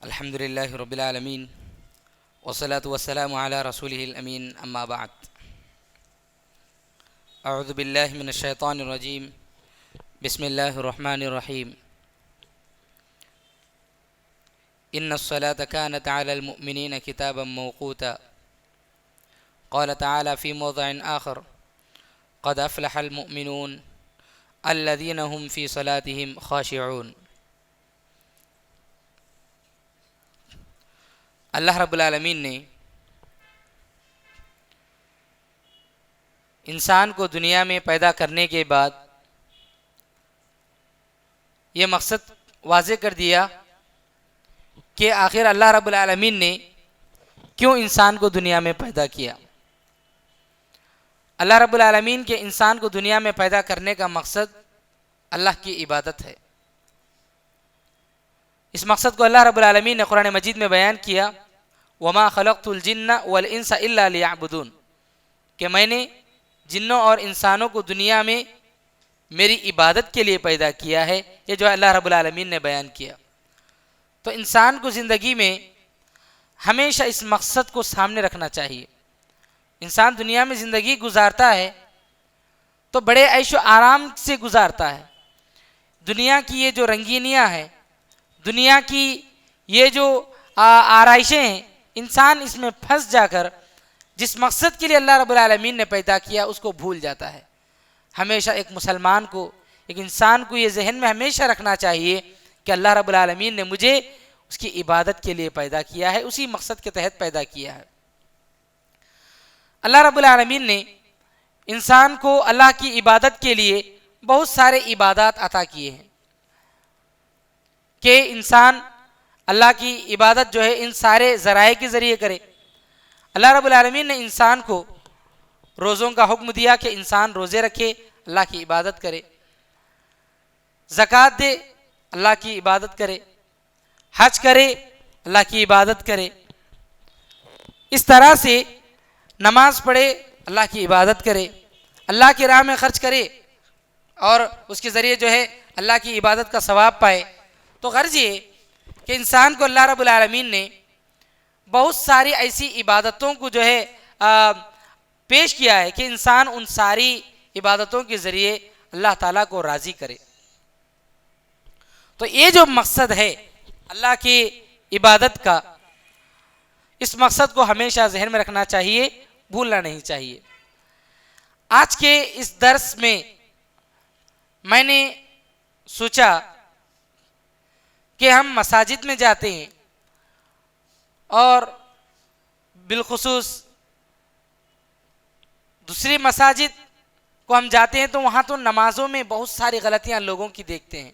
الحمد لله رب العالمين والصلاة والسلام على رسوله الأمين أما بعد أعوذ بالله من الشيطان الرجيم بسم الله الرحمن الرحيم إن الصلاة كانت على المؤمنين كتابا موقوتا قال تعالى في موضع آخر قد أفلح المؤمنون الذين هم في صلاتهم خاشعون۔ اللہ رب العالمین نے انسان کو دنیا میں پیدا کرنے کے بعد یہ مقصد واضح کر دیا کہ آخر اللہ رب العالمین نے کیوں انسان کو دنیا میں پیدا کیا۔ اللہ رب العالمین کے انسان کو دنیا میں پیدا کرنے کا مقصد اللہ کی عبادت ہے۔ اس مقصد کو اللہ رب العالمین نے قرآن مجید میں بیان کیا، وَمَا خَلَقْتُ الْجِنَّ وَالْإِنسَ إِلَّا لِيَعْبُدُونَ، کہ میں نے جنوں اور انسانوں کو دنیا میں میری عبادت کے لیے پیدا کیا ہے۔ یہ جو اللہ رب العالمین نے بیان کیا، تو انسان کو زندگی میں ہمیشہ اس مقصد کو سامنے رکھنا چاہیے۔ انسان دنیا میں زندگی گزارتا ہے تو بڑے عیش و آرام سے گزارتا ہے۔ دنیا کی یہ جو رنگینیاں ہیں، دنیا کی یہ جو آرائشیں ہیں، انسان اس میں پھنس جا کر جس مقصد کے لیے اللہ رب العالمین نے پیدا کیا اس کو بھول جاتا ہے۔ ہمیشہ ایک مسلمان کو، ایک انسان کو یہ ذہن میں ہمیشہ رکھنا چاہیے کہ اللہ رب العالمین نے مجھے اس کی عبادت کے لیے پیدا کیا ہے، اسی مقصد کے تحت پیدا کیا ہے۔ اللہ رب العالمین نے انسان کو اللہ کی عبادت کے لیے بہت سارے عبادات عطا کیے ہیں کہ انسان اللہ کی عبادت جو ہے ان سارے ذرائع کے ذریعے کرے۔ اللہ رب العالمین نے انسان کو روزوں کا حکم دیا کہ انسان روزے رکھے، اللہ کی عبادت کرے، زکوٰۃ دے، اللہ کی عبادت کرے، حج کرے، اللہ کی عبادت کرے، اس طرح سے نماز پڑھے، اللہ کی عبادت کرے، اللہ کی راہ میں خرچ کرے اور اس کے ذریعے جو ہے اللہ کی عبادت کا ثواب پائے۔ تو غرض یہ کہ انسان کو اللہ رب العالمین نے بہت ساری ایسی عبادتوں کو جو ہے پیش کیا ہے کہ انسان ان ساری عبادتوں کے ذریعے اللہ تعالیٰ کو راضی کرے۔ تو یہ جو مقصد ہے اللہ کی عبادت کا، اس مقصد کو ہمیشہ ذہن میں رکھنا چاہیے، بھولنا نہیں چاہیے۔ آج کے اس درس میں نے سوچا کہ ہم مساجد میں جاتے ہیں اور بالخصوص دوسری مساجد کو ہم جاتے ہیں تو وہاں تو نمازوں میں بہت ساری غلطیاں لوگوں کی دیکھتے ہیں،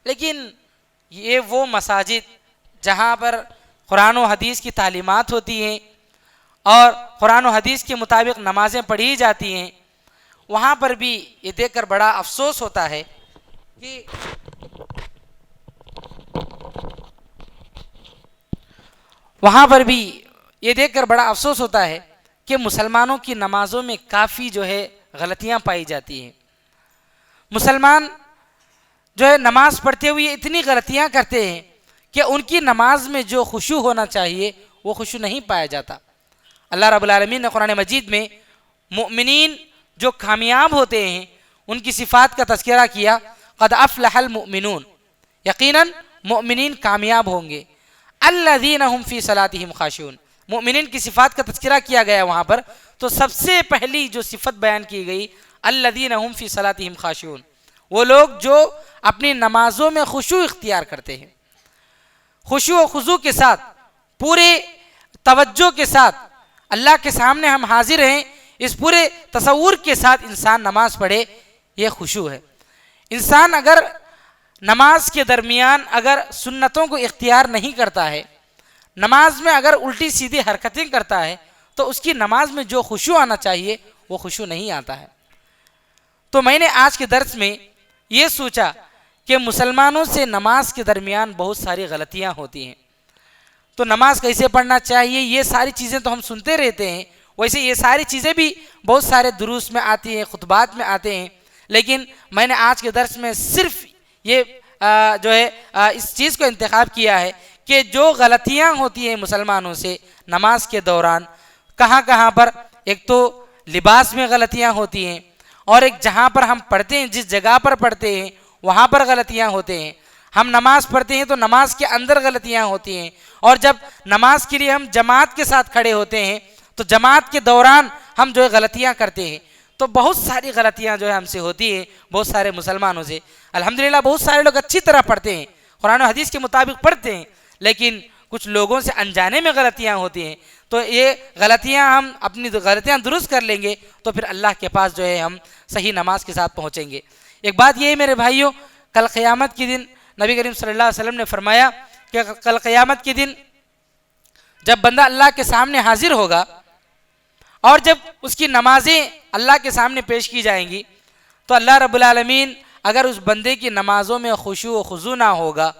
لیکن یہ وہ مساجد جہاں پر قرآن و حدیث کی تعلیمات ہوتی ہیں اور قرآن و حدیث کے مطابق نمازیں پڑھی جاتی ہیں، وہاں پر بھی یہ دیکھ کر بڑا افسوس ہوتا ہے کہ مسلمانوں کی نمازوں میں کافی جو ہے غلطیاں پائی جاتی ہیں۔ مسلمان جو ہے نماز پڑھتے ہوئے اتنی غلطیاں کرتے ہیں کہ ان کی نماز میں جو خشوع ہونا چاہیے وہ خشوع نہیں پایا جاتا۔ اللہ رب العالمین نے قرآن مجید میں مؤمنین جو کامیاب ہوتے ہیں ان کی صفات کا تذکرہ کیا، قد افلح المؤمنون، یقیناً مؤمنین کامیاب ہوں گے، الذین هم فی صلاتہم خاشعون، مؤمنین کی صفات کا تذکرہ کیا گیا وہاں پر، تو سب سے پہلی جو صفت بیان کی گئی الذین هم فی صلاتہم خاشعون، وہ لوگ جو اپنی نمازوں میں خشوع اختیار کرتے ہیں، خشوع و خضوع کے ساتھ، پورے توجہ کے ساتھ اللہ کے سامنے ہم حاضر ہیں، اس پورے تصور کے ساتھ انسان نماز پڑھے، یہ خشوع ہے۔ انسان اگر نماز کے درمیان اگر سنتوں کو اختیار نہیں کرتا ہے، نماز میں اگر الٹی سیدھی حرکتیں کرتا ہے، تو اس کی نماز میں جو خشوع آنا چاہیے وہ خشوع نہیں آتا ہے۔ تو میں نے آج کے درس میں یہ سوچا کہ مسلمانوں سے نماز کے درمیان بہت ساری غلطیاں ہوتی ہیں، تو نماز کیسے پڑھنا چاہیے، یہ ساری چیزیں تو ہم سنتے رہتے ہیں، ویسے یہ ساری چیزیں بھی بہت سارے دروس میں آتی ہیں، خطبات میں آتے ہیں، لیکن میں نے آج کے درس میں صرف یہ جو ہے اس چیز کو انتخاب کیا ہے کہ جو غلطیاں ہوتی ہیں مسلمانوں سے نماز کے دوران کہاں کہاں پر، ایک تو لباس میں غلطیاں ہوتی ہیں، اور ایک جہاں پر ہم پڑھتے ہیں، جس جگہ پر پڑھتے ہیں وہاں پر غلطیاں ہوتے ہیں۔ ہم نماز پڑھتے ہیں تو نماز کے اندر غلطیاں ہوتی ہیں، اور جب نماز کے لیے ہم جماعت کے ساتھ کھڑے ہوتے ہیں تو جماعت کے دوران ہم جو ہے غلطیاں کرتے ہیں۔ تو بہت ساری غلطیاں جو ہے ہم سے ہوتی ہیں، بہت سارے مسلمانوں سے۔ الحمدللہ بہت سارے لوگ اچھی طرح پڑھتے ہیں، قرآن و حدیث کے مطابق پڑھتے ہیں، لیکن کچھ لوگوں سے انجانے میں غلطیاں ہوتی ہیں۔ تو یہ غلطیاں ہم اپنی غلطیاں درست کر لیں گے تو پھر اللہ کے پاس جو ہے ہم صحیح نماز کے ساتھ پہنچیں گے۔ ایک بات یہ ہے میرے بھائیوں، کل قیامت کے دن نبی کریم صلی اللہ علیہ وسلم نے فرمایا کہ کل قیامت کے دن جب بندہ اللہ کے سامنے حاضر ہوگا اور جب اس کی نمازیں اللہ کے سامنے پیش کی جائیں گی تو اللہ رب العالمین اگر اس بندے کی نمازوں میں خشوع و خضوع نہ ہوگا،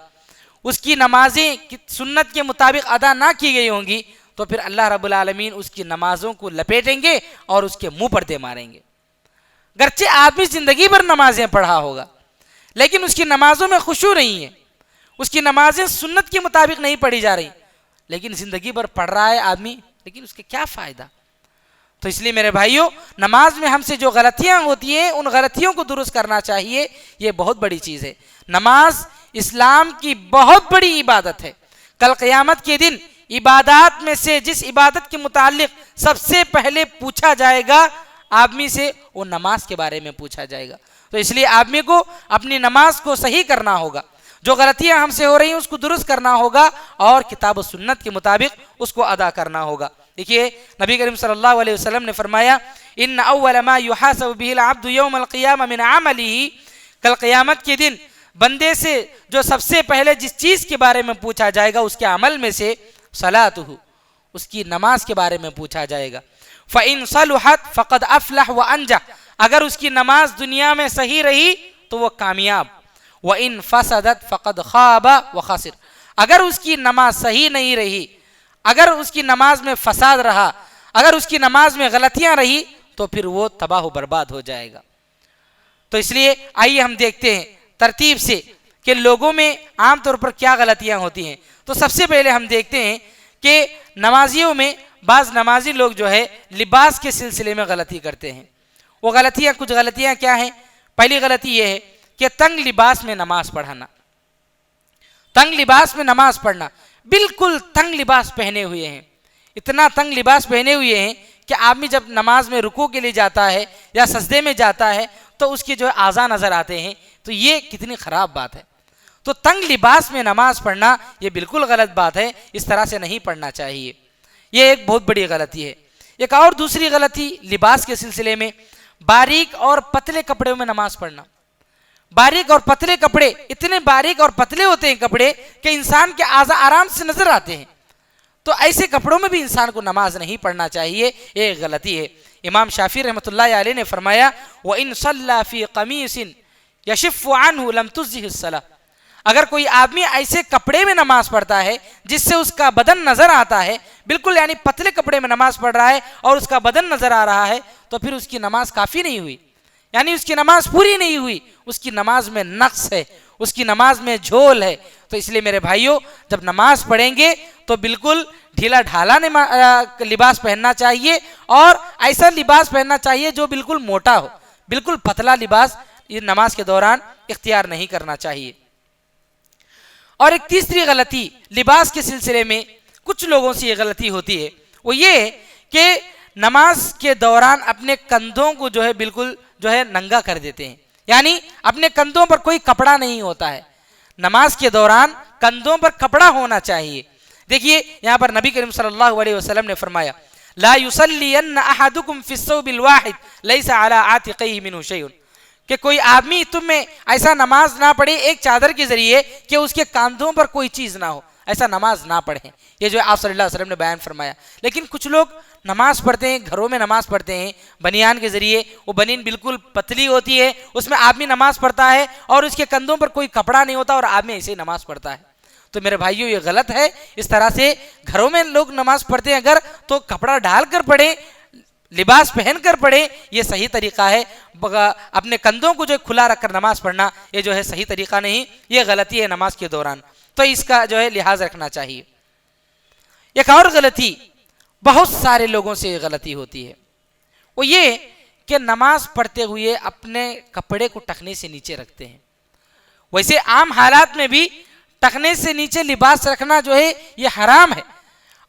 اس کی نمازیں سنت کے مطابق ادا نہ کی گئی ہوں گی، تو پھر اللہ رب العالمین اس کی نمازوں کو لپیٹیں گے اور اس کے منہ پر دے ماریں گے۔ گرچہ آدمی زندگی بھر نمازیں پڑھا ہوگا لیکن اس کی نمازوں میں خشوع نہیں ہے، اس کی نمازیں سنت کے مطابق نہیں پڑھی جا رہی، لیکن زندگی بھر پڑھ رہا ہے آدمی، لیکن اس کے کیا فائدہ؟ تو اس لیے میرے بھائیوں، نماز میں ہم سے جو غلطیاں ہوتی ہیں ان غلطیوں کو درست کرنا چاہیے، یہ بہت بڑی چیز ہے۔ نماز اسلام کی بہت بڑی عبادت ہے۔ کل قیامت کے دن عبادات میں سے جس عبادت کے متعلق سب سے پہلے پوچھا جائے گا آدمی سے، وہ نماز کے بارے میں پوچھا جائے گا۔ تو اس لیے آدمی کو اپنی نماز کو صحیح کرنا ہوگا، جو غلطیاں ہم سے ہو رہی ہیں اس کو درست کرنا ہوگا اور کتاب و سنت کے مطابق اس کو ادا کرنا ہوگا۔ دیکھیے نبی کریم صلی اللہ علیہ وسلم نے فرمایا ان اول ما يحاسب به العبد يوم القيامه من عمله، کل قیامت کے دن بندے سے جو سب سے پہلے جس چیز کے بارے میں پوچھا جائے گا اس کے عمل میں سے صلاته، اس کی نماز کے بارے میں پوچھا جائے گا۔ فَإِن صَلُحَتْ فَقَدْ أَفْلَحَ وَأَنْجَحَ، اگر اس کی نماز دنیا میں صحیح رہی تو وہ کامیاب، وَإِن فَسَدَتْ فَقَدْ خَابَ وَخَسِرَ، اگر اس کی نماز صحیح نہیں رہی، اگر اس کی نماز میں فساد رہا، اگر اس کی نماز میں غلطیاں رہی تو پھر وہ تباہ و برباد ہو جائے گا۔ تو اس لیے آئیے ہم دیکھتے ہیں ترتیب سے کہ لوگوں میں عام طور پر کیا غلطیاں ہوتی ہیں۔ تو سب سے پہلے ہم دیکھتے ہیں کہ نمازیوں میں بعض نمازی لوگ جو ہے لباس کے سلسلے میں غلطی کرتے ہیں۔ وہ غلطیاں کچھ غلطیاں کیا ہیں؟ پہلی غلطی یہ ہے کہ تنگ لباس میں نماز پڑھنا، تنگ لباس میں نماز پڑھنا، بالکل تنگ لباس پہنے ہوئے ہیں، اتنا تنگ لباس پہنے ہوئے ہیں کہ آدمی جب نماز میں رکوع کے لیے جاتا ہے یا سجدے میں جاتا ہے تو اس کے جو اعضاء نظر آتے ہیں، تو یہ کتنی خراب بات ہے۔ تو تنگ لباس میں نماز پڑھنا یہ بالکل غلط بات ہے، اس طرح سے نہیں پڑھنا چاہیے، یہ ایک بہت بڑی غلطی ہے۔ ایک اور دوسری غلطی لباس کے سلسلے میں باریک اور پتلے کپڑوں میں نماز پڑھنا۔ باریک اور پتلے کپڑے، اتنے باریک اور پتلے ہوتے ہیں کپڑے کہ انسان کے اعضاء آرام سے نظر آتے ہیں، تو ایسے کپڑوں میں بھی انسان کو نماز نہیں پڑھنا چاہیے، یہ ایک غلطی ہے۔ امام شافعی رحمۃ اللہ علیہ نے فرمایا وَإِن صَلَّى فِي قَمِيصٍ يَشِفُّ عَنْهُ لَمْ تُجْزِهِ الصَّلَاةُ، اگر کوئی آدمی ایسے کپڑے میں نماز پڑھتا ہے جس سے اس کا بدن نظر آتا ہے، بالکل یعنی پتلے کپڑے میں نماز پڑھ رہا ہے اور اس کا بدن نظر آ رہا ہے، تو پھر اس کی نماز کافی نہیں ہوئی، یعنی اس کی نماز پوری نہیں ہوئی، اس کی نماز میں نقص ہے، اس کی نماز میں جھول ہے۔ تو اس لیے میرے بھائیوں، جب نماز پڑھیں گے تو بالکل ڈھیلا ڈھالا لباس پہننا چاہیے، اور ایسا لباس پہننا چاہیے جو بالکل موٹا ہو، بالکل پتلا لباس یہ نماز کے دوران اختیار نہیں کرنا چاہیے۔ اور ایک تیسری غلطی لباس کے سلسلے میں کچھ لوگوں سے یہ غلطی ہوتی ہے، وہ یہ ہے کہ نماز کے دوران اپنے کندھوں کو جو ہے بالکل جو ہے ننگا کر دیتے ہیں، یعنی اپنے کندھوں پر کوئی کپڑا نہیں ہوتا ہے۔ نماز کے دوران کندھوں پر کپڑا ہونا چاہیے۔ دیکھیے یہاں پر نبی کریم صلی اللہ علیہ وسلم نے فرمایا لا یصلین احدکم فی الثوب الواحد لیس علی عاتقیہ منہ شیء، کہ کوئی آدمی تم میں ایسا نماز نہ پڑھے ایک چادر کے ذریعے کہ اس کے کاندھوں پر کوئی چیز نہ ہو، ایسا نماز نہ پڑھیں، یہ جو آپ صلی اللہ علیہ وسلم نے بیان فرمایا۔ لیکن کچھ لوگ نماز پڑھتے ہیں، گھروں میں نماز پڑھتے ہیں بنیان کے ذریعے، وہ بنین بالکل پتلی ہوتی ہے، اس میں آدمی نماز پڑھتا ہے اور اس کے کندھوں پر کوئی کپڑا نہیں ہوتا اور آدمی ایسے ہی نماز پڑھتا ہے۔ تو میرے بھائیوں یہ غلط ہے، اس طرح سے گھروں میں لوگ نماز پڑھتے ہیں اگر تو کپڑا ڈال کر پڑھیں، لباس پہن کر پڑھیں، یہ صحیح طریقہ ہے۔ اپنے کندھوں کو جو کھلا رکھ کر نماز پڑھنا یہ جو ہے صحیح طریقہ نہیں، یہ غلطی ہے نماز کے دوران۔ تو اس کا جو ہے لحاظ رکھنا چاہیے۔ ایک اور غلطی بہت سارے لوگوں سے غلطی ہوتی ہے، وہ یہ کہ نماز پڑھتے ہوئے اپنے کپڑے کو ٹخنے سے نیچے رکھتے ہیں۔ ویسے عام حالات میں بھی ٹخنے سے نیچے لباس رکھنا جو ہے یہ حرام ہے،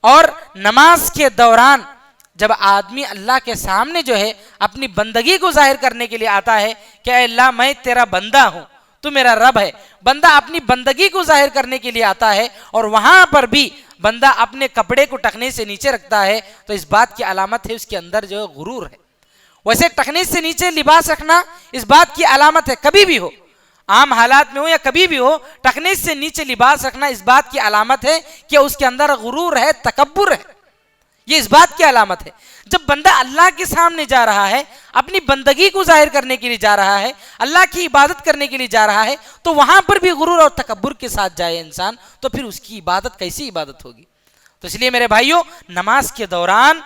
اور نماز کے دوران جب آدمی اللہ کے سامنے جو ہے اپنی بندگی کو ظاہر کرنے کے لیے آتا ہے کہ اے اللہ میں تیرا بندہ ہوں، تو میرا رب ہے، بندہ اپنی بندگی کو ظاہر کرنے کے لیے آتا ہے اور وہاں پر بھی بندہ اپنے کپڑے کو ٹخنے سے نیچے رکھتا ہے، تو اس بات کی علامت ہے اس کے اندر جو ہے غرور ہے۔ ویسے ٹخنے سے نیچے لباس رکھنا اس بات کی علامت ہے، کبھی بھی ہو، عام حالات میں ہو یا کبھی بھی ہو، ٹخنے سے نیچے لباس رکھنا اس بات کی علامت ہے کہ اس کے اندر غرور ہے، تکبر ہے، یہ اس بات کی علامت ہے۔ جب بندہ اللہ کے سامنے جا رہا ہے، اپنی بندگی کو ظاہر کرنے کے لیے جا رہا ہے، اللہ کی عبادت کرنے کے لیے جا رہا ہے، تو وہاں پر بھی غرور اور تکبر کے ساتھ جائے انسان، تو پھر اس کی عبادت کیسی عبادت ہوگی؟ تو اس لیے میرے بھائیوں، نماز کے دوران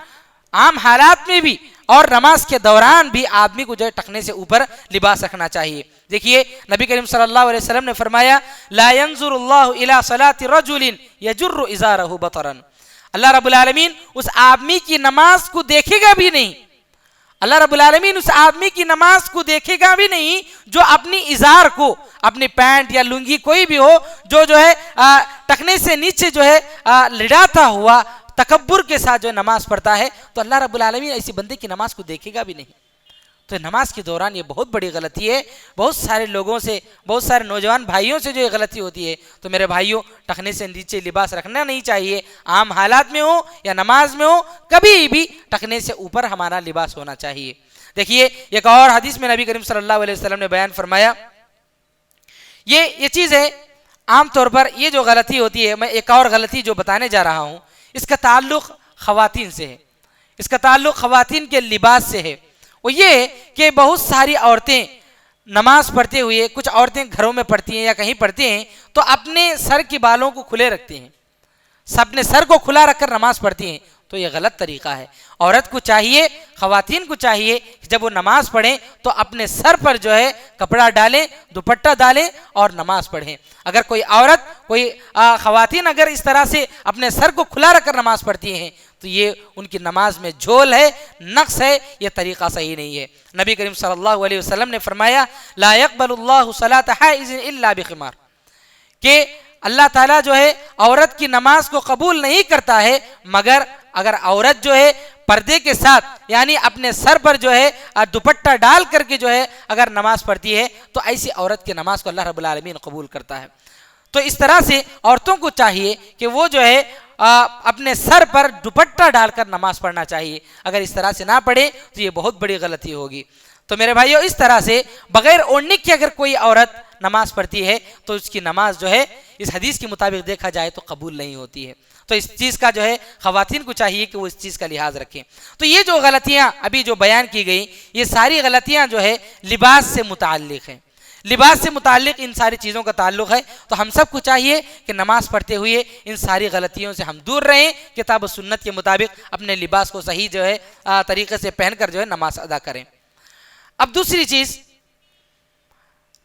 عام حالات میں بھی اور نماز کے دوران بھی آدمی کو جو ہے ٹخنے سے اوپر لباس رکھنا چاہیے۔ دیکھیے نبی کریم صلی اللہ علیہ وسلم نے فرمایا لا ينظر اللہ الى صلاة رجل يجر ازارہ بطرا، اللہ رب العالمین اس آدمی کی نماز کو دیکھے گا بھی نہیں، اللہ رب العالمین اس آدمی کی نماز کو دیکھے گا بھی نہیں جو اپنی ازار کو، اپنی پینٹ یا لنگی کوئی بھی ہو، جو ہے ٹخنے سے نیچے جو ہے لڑاتا ہوا تکبر کے ساتھ جو نماز پڑھتا ہے، تو اللہ رب العالمین ایسی بندے کی نماز کو دیکھے گا بھی نہیں۔ تو نماز کے دوران یہ بہت بڑی غلطی ہے، بہت سارے لوگوں سے، بہت سارے نوجوان بھائیوں سے جو یہ غلطی ہوتی ہے۔ تو میرے بھائیوں، ٹخنے سے نیچے لباس رکھنا نہیں چاہیے، عام حالات میں ہو یا نماز میں ہو، کبھی بھی ٹخنے سے اوپر ہمارا لباس ہونا چاہیے۔ دیکھیے ایک اور حدیث میں نبی کریم صلی اللہ علیہ وسلم نے بیان فرمایا، یہ چیز ہے عام طور پر یہ جو غلطی ہوتی ہے، میں ایک اور غلطی جو بتانے جا رہا ہوں، اس کا تعلق خواتین سے ہے، اس کا تعلق خواتین کے لباس سے ہے۔ وہ یہ کہ بہت ساری عورتیں نماز پڑھتے ہوئے، کچھ عورتیں گھروں میں پڑھتی ہیں یا کہیں پڑھتی ہیں تو اپنے سر کے بالوں کو کھلے رکھتے ہیں، اپنے سر کو کھلا رکھ کر نماز پڑھتی ہیں، تو یہ غلط طریقہ ہے۔ عورت کو چاہیے، خواتین کو چاہیے کہ جب وہ نماز پڑھیں تو اپنے سر پر جو ہے کپڑا ڈالیں، دوپٹہ ڈالیں اور نماز پڑھیں۔ اگر کوئی عورت، کوئی خواتین اگر اس طرح سے اپنے سر کو کھلا رکھ کر نماز پڑھتی ہیں تو یہ ان کی نماز میں جھول ہے، نقص ہے، یہ طریقہ صحیح نہیں ہے۔ نبی کریم صلی اللہ علیہ وسلم نے فرمایا لا يقبل اللہ صلاة حائض الا بخمار، کہ اللہ تعالیٰ جو ہے عورت کی نماز کو قبول نہیں کرتا ہے مگر اگر عورت جو ہے پردے کے ساتھ، یعنی اپنے سر پر جو ہے دوپٹہ ڈال کر کے جو ہے اگر نماز پڑھتی ہے تو ایسی عورت کی نماز کو اللہ رب العالمین قبول کرتا ہے۔ تو اس طرح سے عورتوں کو چاہیے کہ وہ جو ہے اپنے سر پر دوپٹہ ڈال کر نماز پڑھنا چاہیے، اگر اس طرح سے نہ پڑھے تو یہ بہت بڑی غلطی ہوگی۔ تو میرے بھائیو، اس طرح سے بغیر اوڑھنے کے اگر کوئی عورت نماز پڑھتی ہے تو اس کی نماز جو ہے اس حدیث کے مطابق دیکھا جائے تو قبول نہیں ہوتی ہے۔ تو اس چیز کا جو ہے خواتین کو چاہیے کہ وہ اس چیز کا لحاظ رکھیں۔ تو یہ جو غلطیاں ابھی جو بیان کی گئی، یہ ساری غلطیاں جو ہے لباس سے متعلق ہیں، لباس سے متعلق ان ساری چیزوں کا تعلق ہے۔ تو ہم سب کو چاہیے کہ نماز پڑھتے ہوئے ان ساری غلطیوں سے ہم دور رہیں، کتاب و سنت کے مطابق اپنے لباس کو صحیح جو ہے طریقے سے پہن کر جو ہے نماز ادا کریں۔ اب دوسری چیز،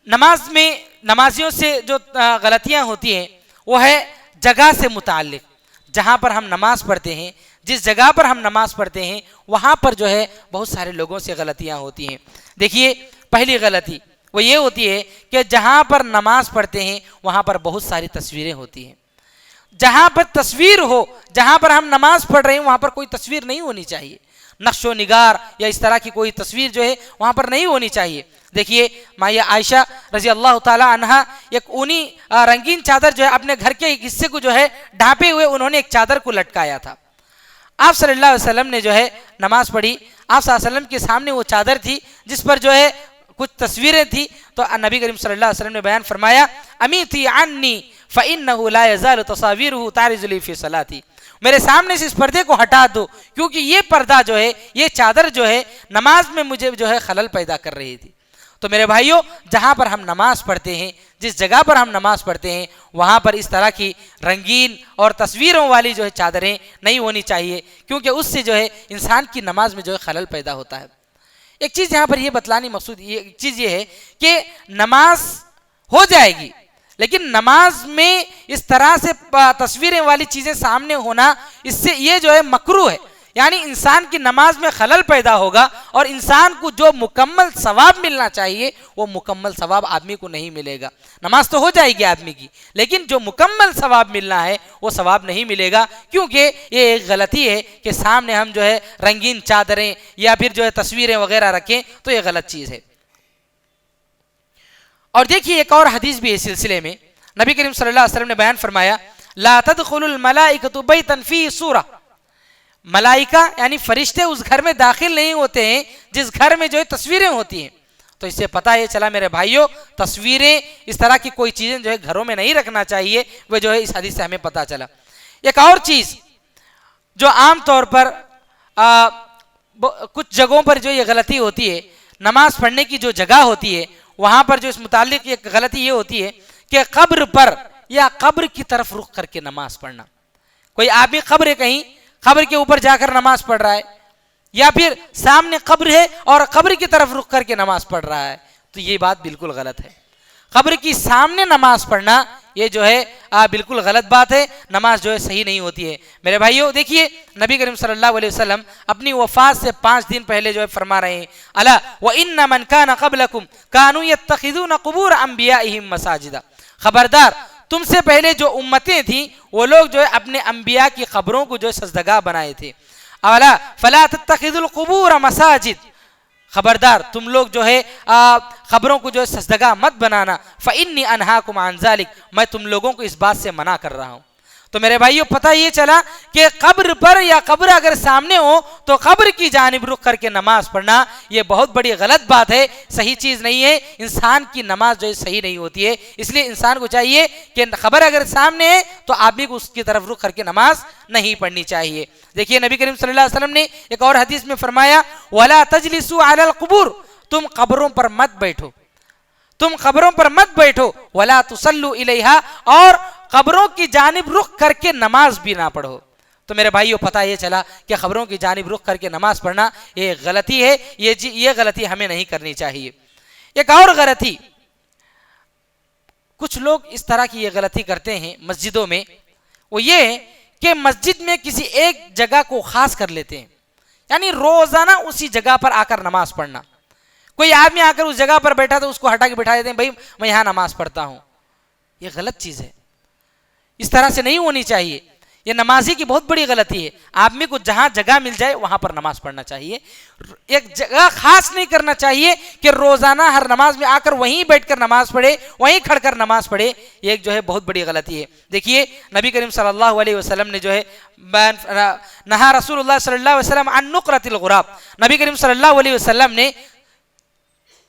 نماز میں نمازیوں سے جو غلطیاں ہوتی ہیں وہ ہے جگہ سے متعلق۔ جہاں پر ہم نماز پڑھتے ہیں، جس جگہ پر ہم نماز پڑھتے ہیں، وہاں پر جو ہے بہت سارے لوگوں سے غلطیاں ہوتی ہیں۔ دیکھیے پہلی غلطی وہ یہ ہوتی ہے کہ جہاں پر نماز پڑھتے ہیں وہاں پر بہت ساری تصویریں ہوتی ہیں۔ جہاں پر تصویر ہو، جہاں پر ہم نماز پڑھ رہے ہیں وہاں پر کوئی تصویر نہیں ہونی چاہیے، نقش و نگار یا اس طرح کی کوئی تصویر جو ہے وہاں پر نہیں ہونی چاہیے۔ دیکھیے مائیہ عائشہ رضی اللہ تعالی عنہا ایک اونی رنگین چادر جو ہے اپنے گھر کے ایک حصے کو جو ہے ڈھانپے ہوئے انہوں نے ایک چادر کو لٹکایا تھا۔ آپ صلی اللہ علیہ وسلم نے جو ہے نماز پڑھی، آپ صلی اللہ علیہ وسلم کے سامنے وہ چادر تھی جس پر جو ہے کچھ تصویریں تھی، تو نبی کریم صلی اللہ علیہ وسلم نے بیان فرمایا امیتی عنی فإنہ لا یزال تصاویرہ تعرض لی فی صلاتی، میرے سامنے سے اس پردے کو ہٹا دو کیونکہ یہ پردہ جو ہے، یہ چادر جو ہے نماز میں مجھے جو ہے خلل پیدا کر رہی تھی۔ تو میرے بھائیوں، جہاں پر ہم نماز پڑھتے ہیں، جس جگہ پر ہم نماز پڑھتے ہیں وہاں پر اس طرح کی رنگین اور تصویروں والی جو ہے چادریں نہیں ہونی چاہیے، کیونکہ اس سے جو ہے انسان کی نماز میں جو ہے خلل پیدا ہوتا ہے۔ ایک چیز یہاں پر یہ بتلانی مقصود، یہ ایک چیز یہ ہے کہ نماز ہو جائے گی لیکن نماز میں اس طرح سے تصویریں والی چیزیں سامنے ہونا، اس سے یہ جو ہے مکروہ ہے، یعنی انسان کی نماز میں خلل پیدا ہوگا، اور انسان کو جو مکمل ثواب ملنا چاہیے وہ مکمل ثواب آدمی کو نہیں ملے گا۔ نماز تو ہو جائے گی آدمی کی، لیکن جو مکمل ثواب ملنا ہے وہ ثواب نہیں ملے گا، کیونکہ یہ ایک غلطی ہے کہ سامنے ہم جو ہے رنگین چادریں یا پھر جو ہے تصویریں وغیرہ رکھیں، تو یہ غلط چیز ہے۔ اور دیکھیے ایک اور حدیث بھی ہے سلسلے میں، نبی کریم صلی اللہ علیہ وسلم نے بیان فرمایا لا تدخل الملائکۃ بیتا فیہ صورہ، ملائکہ یعنی فرشتے اس گھر میں داخل نہیں ہوتے ہیں جس گھر میں جو ہے تصویریں ہوتی ہیں۔ تو اس سے پتہ یہ چلا میرے بھائیوں، تصویریں اس طرح کی کوئی چیزیں جو ہے گھروں میں نہیں رکھنا چاہیے، وہ جو ہے اس حدیث سے ہمیں پتہ چلا۔ ایک اور چیز جو عام طور پر کچھ جگہوں پر جو یہ غلطی ہوتی ہے، نماز پڑھنے کی جو جگہ ہوتی ہے وہاں پر جو اس متعلق ایک غلطی یہ ہوتی ہے کہ قبر پر یا قبر کی طرف رخ کر کے نماز پڑھنا۔ کوئی آدمی قبر ہے، کہیں قبر کے اوپر جا کر نماز پڑھ رہا ہے، یا پھر سامنے قبر ہے اور قبر کی طرف رخ کر کے نماز پڑھ رہا ہے، تو یہ بات بالکل غلط ہے۔ قبر کی سامنے نماز پڑھنا یہ جو ہے بالکل غلط بات ہے، نماز جو ہے صحیح نہیں ہوتی ہے۔ میرے بھائیوں دیکھیے نبی کریم صلی اللہ علیہ وسلم اپنی وفات سے 5 دن پہلے جو ہے فرما رہے ہیں الا وَإِنَّ مَنْ كَانَ قَبْلَكُمْ كَانُوا يَتَّخِذُونَ قُبُورَ أَنْبِيَائِهِمْ مَسَاجِدَ، خبردار تم سے پہلے جو امتیں تھیں وہ لوگ جو ہے اپنے انبیاء کی قبروں کو جو ہے سجدگاہ بنائے تھے۔ اولا فلا تتخذوا القبور مساجد، خبردار تم لوگ جو ہے قبروں کو جو ہے سجدگاہ مت بنانا، فإني أنهاكم عن ذلك، میں تم لوگوں کو اس بات سے منع کر رہا ہوں۔ تو میرے بھائیوں پتہ یہ چلا کہ قبر پر یا قبر اگر سامنے ہو تو قبر کی جانب رخ کر کے نماز پڑھنا یہ بہت بڑی غلط بات ہے، صحیح چیز نہیں ہے، انسان کی نماز جو ہے صحیح نہیں ہوتی ہے۔ اس لیے انسان کو چاہیے کہ قبر اگر سامنے ہے تو آدمی کو اس کی طرف رخ کر کے نماز نہیں پڑھنی چاہیے۔ دیکھیے نبی کریم صلی اللہ علیہ وسلم نے ایک اور حدیث میں فرمایا وَلَا تَجْلِسُوا عَلَى الْقُبُورِ، تم قبروں پر مت بیٹھو، تم قبروں پر مت بیٹھو، وَلَا تُصَلُّوا إِلَيْهَا، اور قبروں کی جانب رخ کر کے نماز بھی نہ پڑھو۔ تو میرے بھائیوں پتہ یہ چلا کہ قبروں کی جانب رخ کر کے نماز پڑھنا یہ غلطی ہے، یہ غلطی ہمیں نہیں کرنی چاہیے۔ ایک اور غلطی، کچھ لوگ اس طرح کی یہ غلطی کرتے ہیں مسجدوں میں، وہ یہ ہے کہ مسجد میں کسی ایک جگہ کو خاص کر لیتے ہیں، یعنی روزانہ اسی جگہ پر آ کر نماز پڑھنا۔ کوئی آدمی آ کر اس جگہ پر بیٹھا تو اس کو ہٹا کے بٹھا دیتے ہیں، بھائی میں یہاں نماز پڑھتا ہوں۔ یہ غلط چیز ہے، اس طرح سے نہیں ہونی چاہیے، یہ نمازی کی بہت بڑی غلطی ہے۔ آدمی کو جہاں جگہ مل جائے وہاں پر نماز پڑھنا چاہیے، ایک جگہ خاص نہیں کرنا چاہیے کہ روزانہ ہر نماز میں آ کر وہیں بیٹھ کر نماز پڑھے، وہیں کھڑ کر نماز پڑھے، یہ ایک جو ہے بہت بڑی غلطی ہے۔ دیکھیے نبی کریم صلی اللہ علیہ وسلم نے جو ہے نہا رسول اللہ صلی اللہ علیہ وسلم عن نقرۃ الغراب، نبی کریم صلی اللہ علیہ وسلم نے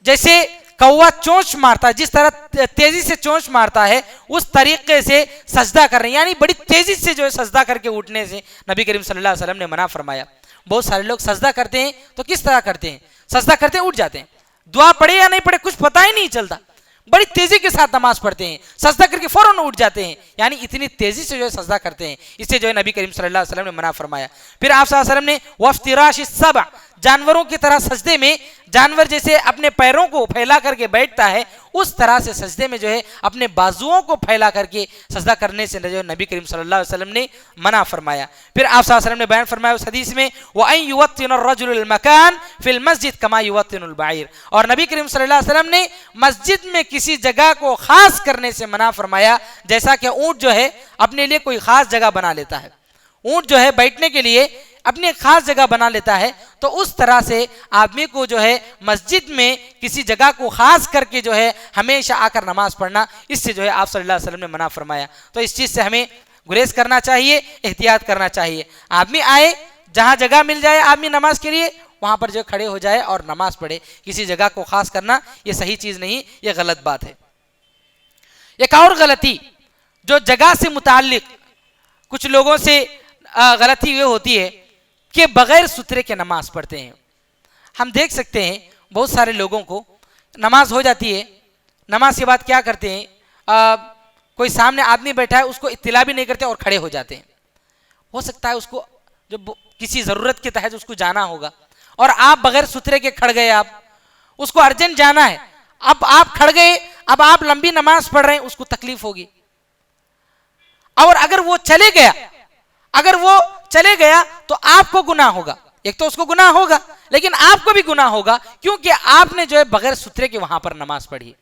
جیسے کوا چونچ مارتا ہے، جس طرح تیزی سے چونچ مارتا ہے اس طریقے سے سجدہ کر رہے ہیں، یعنی بڑی تیزی سے جو ہے سجدہ کر کے اٹھنے سے نبی کریم صلی اللہ علیہ وسلم نے منع فرمایا۔ بہت سارے لوگ سجدہ کرتے ہیں تو کس طرح کرتے ہیں، سجدہ کرتے اٹھ جاتے ہیں، دعا پڑھے یا نہیں پڑھے کچھ پتہ ہی نہیں چلتا، بڑی تیزی کے ساتھ نماز پڑھتے ہیں، سجدہ کر کے فوراً اٹھ جاتے ہیں، یعنی اتنی تیزی سے جو ہے سجدہ کرتے ہیں، اس سے جو ہے نبی کریم صلی اللہ علیہ وسلم نے منع فرمایا۔ پھر آپ صلی اللہ علیہ وسلم نے وَافْتِرَاشِ السَّبْعِ، جانوروں کی طرح سجدے میں، جانور جیسے اپنے پیروں کو پھیلا کر کے بیٹھتا ہے اس طرح سے سجدے میں جو ہے اپنے بازوؤں کو پھیلا کر کے سجدہ کرنے سے جو نبی کریم صلی اللہ علیہ وسلم نے منع فرمایا۔ پھر آپ صلی اللہ علیہ وسلم نے بیان فرمایا اس حدیث میں وَأَن يُوَطِّنَ الرَّجُلُ الْمَكَانَ فِي الْمَسْجِدِ كَمَا يُوَطِّنُ الْبَعِيرَ، اور نبی کریم صلی اللہ علیہ وسلم نے مسجد میں کسی جگہ کو خاص کرنے سے منع فرمایا، جیسا کہ اونٹ جو ہے اپنے لیے کوئی خاص جگہ بنا لیتا ہے، اونٹ جو ہے بیٹھنے کے لیے اپنی خاص جگہ بنا لیتا ہے، تو اس طرح سے آدمی کو جو ہے مسجد میں کسی جگہ کو خاص کر کے جو ہے ہمیشہ آ کر نماز پڑھنا، اس سے جو ہے آپ صلی اللہ علیہ وسلم نے منع فرمایا۔ تو اس چیز سے ہمیں گریز کرنا چاہیے، احتیاط کرنا چاہیے۔ آدمی آئے جہاں جگہ مل جائے آدمی نماز کے لیے وہاں پر جو کھڑے ہو جائے اور نماز پڑھے، کسی جگہ کو خاص کرنا یہ صحیح چیز نہیں، یہ غلط بات ہے۔ ایک اور غلطی جو جگہ سے متعلق کچھ لوگوں سے غلطی یہ ہوتی ہے کہ بغیر سترے کے نماز پڑھتے ہیں۔ ہم دیکھ سکتے ہیں بہت سارے لوگوں کو نماز ہو جاتی ہے، نماز کے بعد کیا کرتے ہیں، کوئی سامنے آدمی بیٹھا ہے اس کو اطلاع بھی نہیں کرتے اور کھڑے ہو جاتے ہیں۔ ہو سکتا ہے اس کو جب کسی ضرورت کے تحت اس کو جانا ہوگا اور آپ بغیر سترے کے کھڑ گئے، آپ اس کو ارجنٹ جانا ہے، اب آپ کھڑ گئے، اب آپ لمبی نماز پڑھ رہے ہیں، اس کو تکلیف ہوگی، اور اگر وہ چلے گیا تو آپ کو گناہ ہوگا، ایک تو اس کو گناہ ہوگا لیکن آپ کو بھی گناہ ہوگا، کیونکہ آپ نے جو ہے بغیر سترے کے وہاں پر نماز پڑھی۔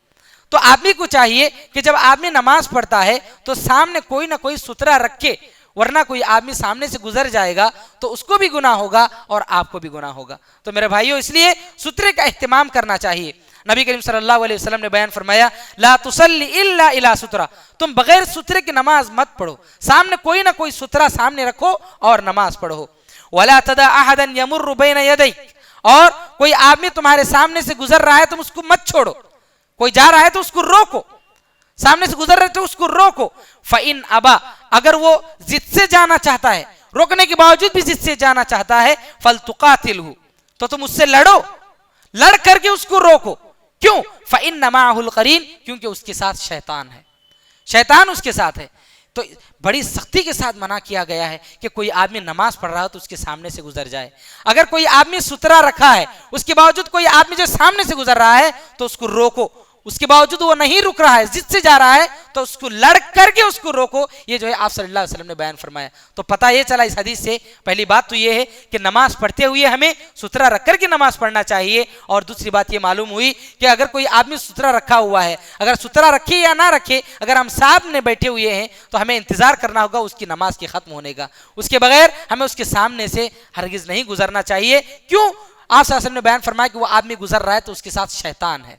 تو آدمی کو چاہیے کہ جب آدمی نماز پڑھتا ہے تو سامنے کوئی نہ کوئی سترا رکھے، ورنہ کوئی آدمی سامنے سے گزر جائے گا تو اس کو بھی گناہ ہوگا اور آپ کو بھی گناہ ہوگا۔ تو میرے بھائیو، اس لیے سترے کا اہتمام کرنا چاہیے۔ نبی کریم صلی اللہ علیہ وسلم نے بیان فرمایا، لا تصلی الا الی سترہ، تم بغیر سترے کی نماز مت پڑھو، سامنے کوئی نہ کوئی سترا سامنے رکھو اور نماز پڑھو۔ ولا تدع احدا یمر بین یدیک، اور کوئی آدمی تمہارے سامنے سے گزر رہا ہے تم اس کو مت چھوڑو، کوئی جا رہا ہے تو اس کو روکو، سامنے سے گزر رہے تو اس کو روکو۔ فَإِنْ أَبَى، اگر وہ ضد سے جانا چاہتا ہے، روکنے کے باوجود بھی ضد سے جانا چاہتا ہے، فَلْتُقَاتِلْهُ، تو تم اس سے لڑ کر کے اس کو روکو۔ کیوں؟ فَإِنَّ مَعَهُ الْقَرِينَ، کیونکہ اس کے ساتھ شیطان ہے، شیطان اس کے ساتھ ہے۔ تو بڑی سختی کے ساتھ منع کیا گیا ہے کہ کوئی آدمی نماز پڑھ رہا ہو تو اس کے سامنے سے گزر جائے۔ اگر کوئی آدمی سترا رکھا ہے، اس کے باوجود کوئی آدمی جو سامنے سے گزر رہا ہے تو اس کو روکو، اس کے باوجود وہ نہیں رک رہا ہے، ضد سے جا رہا ہے تو اس کو لڑ کر کے اس کو روکو۔ یہ جو ہے آپ صلی اللہ علیہ وسلم نے بیان فرمایا۔ تو پتہ یہ چلا اس حدیث سے، پہلی بات تو یہ ہے کہ نماز پڑھتے ہوئے ہمیں سترا رکھ کر کے نماز پڑھنا چاہیے، اور دوسری بات یہ معلوم ہوئی کہ اگر کوئی آدمی سترا رکھا ہوا ہے، اگر سترا رکھے یا نہ رکھے، اگر ہم سامنے بیٹھے ہوئے ہیں تو ہمیں انتظار کرنا ہوگا اس کی نماز کے ختم ہونے کا، اس کے بغیر ہمیں اس کے سامنے سے ہرگز نہیں گزرنا چاہیے۔ کیوں؟ آپ صلی اللہ علیہ وسلم نے بیان فرمایا کہ وہ آدمی گزر رہا ہے تو اس کے ساتھ شیطان ہے۔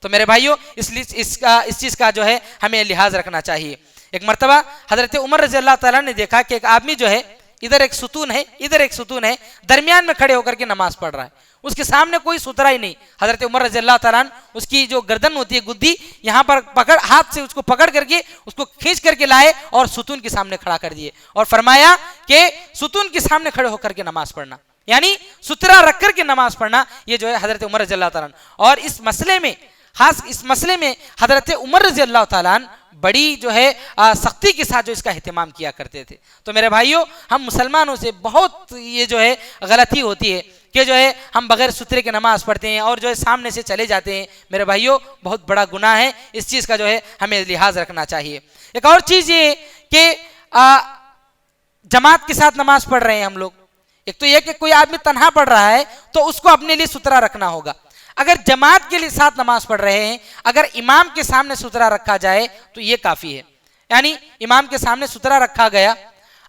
تو میرے بھائیو، اس چیز کا جو ہے ہمیں لحاظ رکھنا چاہیے۔ ایک مرتبہ حضرت عمر رضی اللہ تعالیٰ نے دیکھا کہ ایک آدمی جو ہے، ادھر ایک ستون ہے، درمیان میں کھڑے ہو کر کے نماز پڑھ رہا ہے، اس کے سامنے کوئی سترا ہی نہیں۔ حضرت عمر رضی اللہ تعالیٰ نے اس کی جو گردن ہوتی ہے، گدی، یہاں پر ہاتھ سے اس کو پکڑ کر کے اس کو کھینچ کر کے لائے اور ستون کے سامنے کھڑا کر دیے، اور فرمایا کہ ستون کے سامنے کھڑے ہو کر کے نماز پڑھنا، یعنی سترا رکھ کر کے نماز پڑھنا، یہ جو ہے حضرت عمر رضی اللہ تعالیٰ۔ اور اس مسئلے میں حضرت عمر رضی اللہ تعالیٰ بڑی جو ہے سختی کے ساتھ جو اس کا اہتمام کیا کرتے تھے۔ تو میرے بھائیوں، ہم مسلمانوں سے بہت یہ جو ہے غلطی ہوتی ہے کہ جو ہے ہم بغیر سترے کے نماز پڑھتے ہیں اور جو ہے سامنے سے چلے جاتے ہیں۔ میرے بھائیوں، بہت بڑا گناہ ہے، اس چیز کا جو ہے ہمیں لحاظ رکھنا چاہیے۔ ایک اور چیز یہ کہ جماعت کے ساتھ نماز پڑھ رہے ہیں ہم لوگ، ایک تو یہ کہ کوئی آدمی تنہا پڑھ رہا ہے تو اس کو اپنے لیے سترا رکھنا ہوگا۔ اگر جماعت کے لیے ساتھ نماز پڑھ رہے ہیں، اگر امام کے سامنے سترا رکھا جائے تو یہ کافی ہے، یعنی امام کے سامنے سترا رکھا گیا،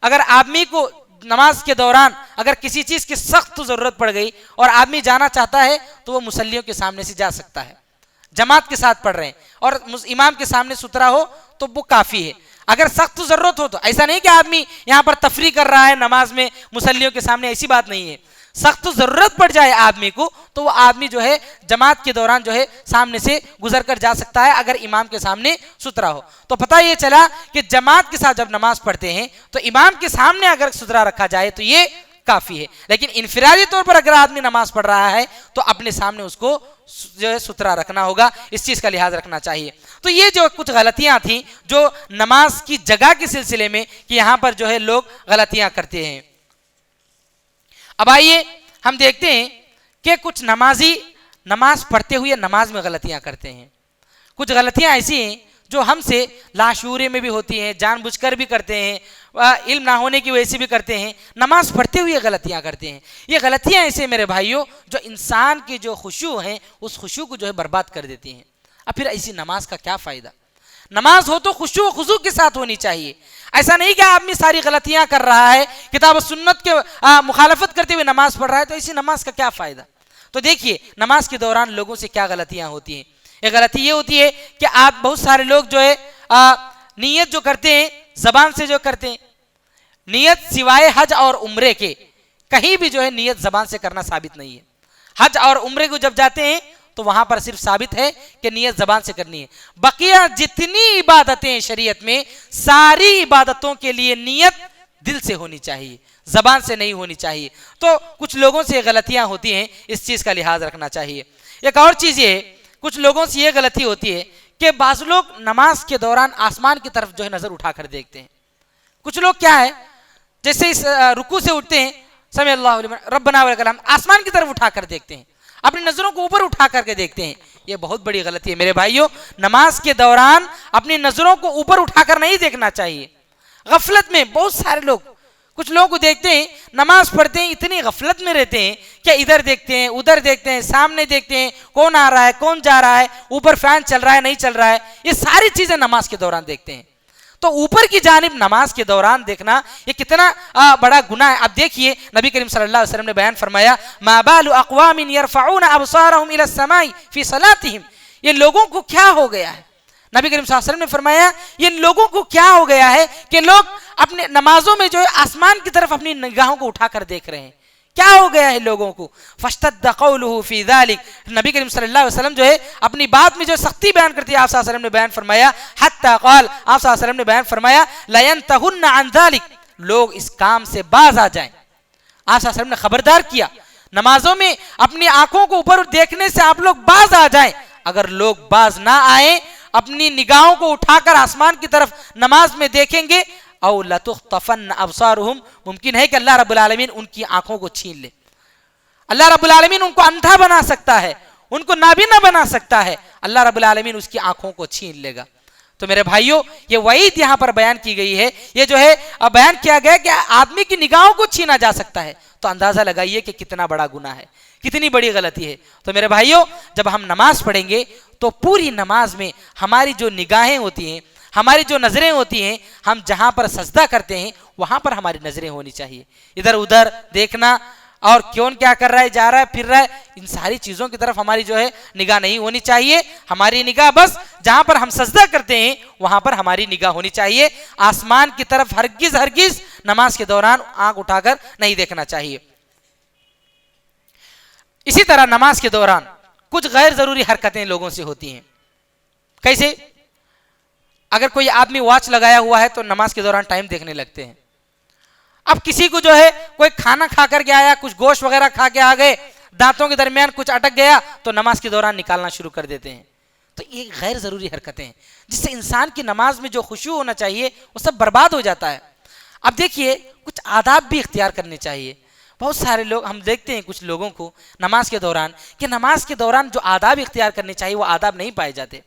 اگر آدمی کو نماز کے دوران اگر کسی چیز کی سخت ضرورت پڑ گئی اور آدمی جانا چاہتا ہے تو وہ مصلیوں کے سامنے سے جا سکتا ہے۔ جماعت کے ساتھ پڑھ رہے ہیں اور امام کے سامنے سترا ہو تو وہ کافی ہے۔ اگر سخت ضرورت ہو تو ایسا نہیں کہ آدمی یہاں پر تفریح کر رہا ہے نماز میں مصلیوں کے سامنے، ایسی بات نہیں ہے۔ سخت ضرورت پڑ جائے آدمی کو تو وہ آدمی جو ہے جماعت کے دوران جو ہے سامنے سے گزر کر جا سکتا ہے، اگر امام کے سامنے سترا ہو۔ تو پتہ یہ چلا کہ جماعت کے ساتھ جب نماز پڑھتے ہیں تو امام کے سامنے اگر سترا رکھا جائے تو یہ کافی ہے، لیکن انفرادی طور پر اگر آدمی نماز پڑھ رہا ہے تو اپنے سامنے اس کو جو ہے سترا رکھنا ہوگا، اس چیز کا لحاظ رکھنا چاہیے۔ تو یہ جو کچھ غلطیاں تھیں جو نماز کی جگہ کے سلسلے میں کہ یہاں پر جو ہے لوگ غلطیاں کرتے ہیں۔ اب آئیے ہم دیکھتے ہیں کہ کچھ نمازی نماز پڑھتے ہوئے نماز میں غلطیاں کرتے ہیں۔ کچھ غلطیاں ایسی ہیں جو ہم سے لاشعوری میں بھی ہوتی ہیں، جان بوجھ کر بھی کرتے ہیں، علم نہ ہونے کی وجہ سے بھی کرتے ہیں، نماز پڑھتے ہوئے غلطیاں کرتے ہیں۔ یہ غلطیاں ایسے میرے بھائیوں جو انسان کی جو خشوع ہیں اس خشوع کو جو ہے برباد کر دیتی ہیں۔ اب پھر ایسی نماز کا کیا فائدہ؟ نماز ہو تو خشوع و خضوع کے ساتھ ہونی چاہیے، ایسا نہیں کہ آدمی ساری غلطیاں کر رہا ہے، کتاب و سنت کے مخالفت کرتے ہوئے نماز پڑھ رہا ہے، تو ایسی نماز کا کیا فائدہ؟ تو دیکھیے نماز کے دوران لوگوں سے کیا غلطیاں ہوتی ہیں۔ ایک غلطی یہ ہوتی ہے کہ آپ بہت سارے لوگ جو ہے نیت جو کرتے ہیں زبان سے جو کرتے ہیں، نیت سوائے حج اور عمرے کے کہیں بھی جو ہے نیت زبان سے کرنا ثابت نہیں ہے۔ حج اور عمرے کو جب جاتے ہیں تو وہاں پر صرف ثابت ہے کہ نیت زبان سے کرنی ہے، بقیہ جتنی عبادتیں شریعت میں ساری عبادتوں کے لیے نیت دل سے ہونی چاہیے، زبان سے نہیں ہونی چاہیے۔ تو کچھ لوگوں سے غلطیاں ہوتی ہیں، اس چیز کا لحاظ رکھنا چاہیے۔ ایک اور چیز یہ ہے، کچھ لوگوں سے یہ غلطی ہوتی ہے کہ بعض لوگ نماز کے دوران آسمان کی طرف جو ہے نظر اٹھا کر دیکھتے ہیں۔ کچھ لوگ کیا ہے، جیسے اس رکوع سے اٹھتے ہیں، سمع اللہ لمن ربنا ولک الحمد، آسمان کی طرف اٹھا کر دیکھتے ہیں، اپنی نظروں کو اوپر اٹھا کر کے دیکھتے ہیں۔ یہ بہت بڑی غلطی ہے میرے بھائیوں. نماز کے دوران اپنی نظروں کو اوپر اٹھا کر نہیں دیکھنا چاہیے. غفلت میں بہت سارے لوگ، کچھ لوگوں کو دیکھتے ہیں نماز پڑھتے ہیں اتنی غفلت میں رہتے ہیں کہ ادھر دیکھتے ہیں ادھر دیکھتے ہیں سامنے دیکھتے ہیں کون آ رہا ہے کون جا رہا ہے اوپر فین چل رہا ہے نہیں چل رہا ہے، یہ ساری چیزیں نماز کے دوران دیکھتے ہیں. تو اوپر کی جانب نماز کے دوران دیکھنا یہ کتنا بڑا گناہ ہے. اب دیکھیے نبی کریم صلی اللہ علیہ وسلم نے بیان فرمایا ما بال اقوام يرفعون ابصارهم الى السماء في صلاتهم، یہ لوگوں کو کیا ہو گیا ہے. نبی کریم صلی اللہ علیہ وسلم نے فرمایا یہ لوگوں کو کیا ہو گیا ہے کہ لوگ اپنے نمازوں میں جو ہے آسمان کی طرف اپنی نگاہوں کو اٹھا کر دیکھ رہے ہیں. کیا ہو گیا ہے لوگوں کو؟ فاشتد قوله في ذلك، نبی کریم صلی اللہ علیہ وسلم جو ہے اپنی بات میں جو سختی بیان کرتی ہے آپ صلی اللہ علیہ وسلم نے بیان فرمایا حتی قال، آپ صلی اللہ علیہ وسلم نے بیان فرمایا لینتهن عن ذلك، لوگ اس کام سے باز آ جائیں. آپ صلی اللہ علیہ وسلم نے خبردار کیا نمازوں میں اپنی آنکھوں کو اوپر دیکھنے سے آپ لوگ باز آ جائیں. اگر لوگ باز نہ آئیں اپنی نگاہوں کو اٹھا کر آسمان کی طرف نماز میں دیکھیں گے او لتخطفن ابصارهم، ممکن ہے کہ اللہ رب العالمین ان کی آنکھوں کو چھین لے. اللہ رب العالمین ان کو اندھا بنا سکتا ہے، ان کو نابینا بنا سکتا ہے، اللہ رب العالمین اس کی آنکھوں کو چھین لے گا. تو میرے بھائیوں یہ وعید یہاں پر بیان کی گئی ہے، یہ جو ہے بیان کیا گیا کہ آدمی کی نگاہوں کو چھینا جا سکتا ہے. تو اندازہ لگائیے کہ کتنا بڑا گناہ ہے، کتنی بڑی غلطی ہے. تو میرے بھائیوں جب ہم نماز پڑھیں گے تو پوری نماز میں ہماری جو نگاہیں ہوتی ہیں، ہماری جو نظریں ہوتی ہیں، ہم جہاں پر سجدہ کرتے ہیں وہاں پر ہماری نظریں ہونی چاہیے. ادھر ادھر دیکھنا اور کون کیا کر رہا ہے جا رہا ہے پھر رہا ہے، ان ساری چیزوں کی طرف ہماری جو ہے نگاہ نہیں ہونی چاہیے. ہماری نگاہ بس جہاں پر ہم سجدہ کرتے ہیں وہاں پر ہماری نگاہ ہونی چاہیے. آسمان کی طرف ہرگز نماز کے دوران آنکھ اٹھا کر نہیں دیکھنا چاہیے. اسی طرح نماز کے دوران کچھ غیر ضروری حرکتیں لوگوں سے ہوتی ہیں. کیسے؟ اگر کوئی آدمی واچ لگایا ہوا ہے تو نماز کے دوران ٹائم دیکھنے لگتے ہیں. اب کسی کو جو ہے کوئی کھانا کھا کر کے آیا، کچھ گوشت وغیرہ کھا کے آ گئے، دانتوں کے درمیان کچھ اٹک گیا تو نماز کے دوران نکالنا شروع کر دیتے ہیں. تو یہ غیر ضروری حرکتیں ہیں جس سے انسان کی نماز میں جو خشوع ہونا چاہیے وہ سب برباد ہو جاتا ہے. اب دیکھیے کچھ آداب بھی اختیار کرنے چاہیے. بہت سارے لوگ ہم دیکھتے ہیں کچھ لوگوں کو نماز کے دوران کہ نماز کے دوران جو آداب اختیار کرنے چاہیے وہ آداب نہیں پائے جاتے.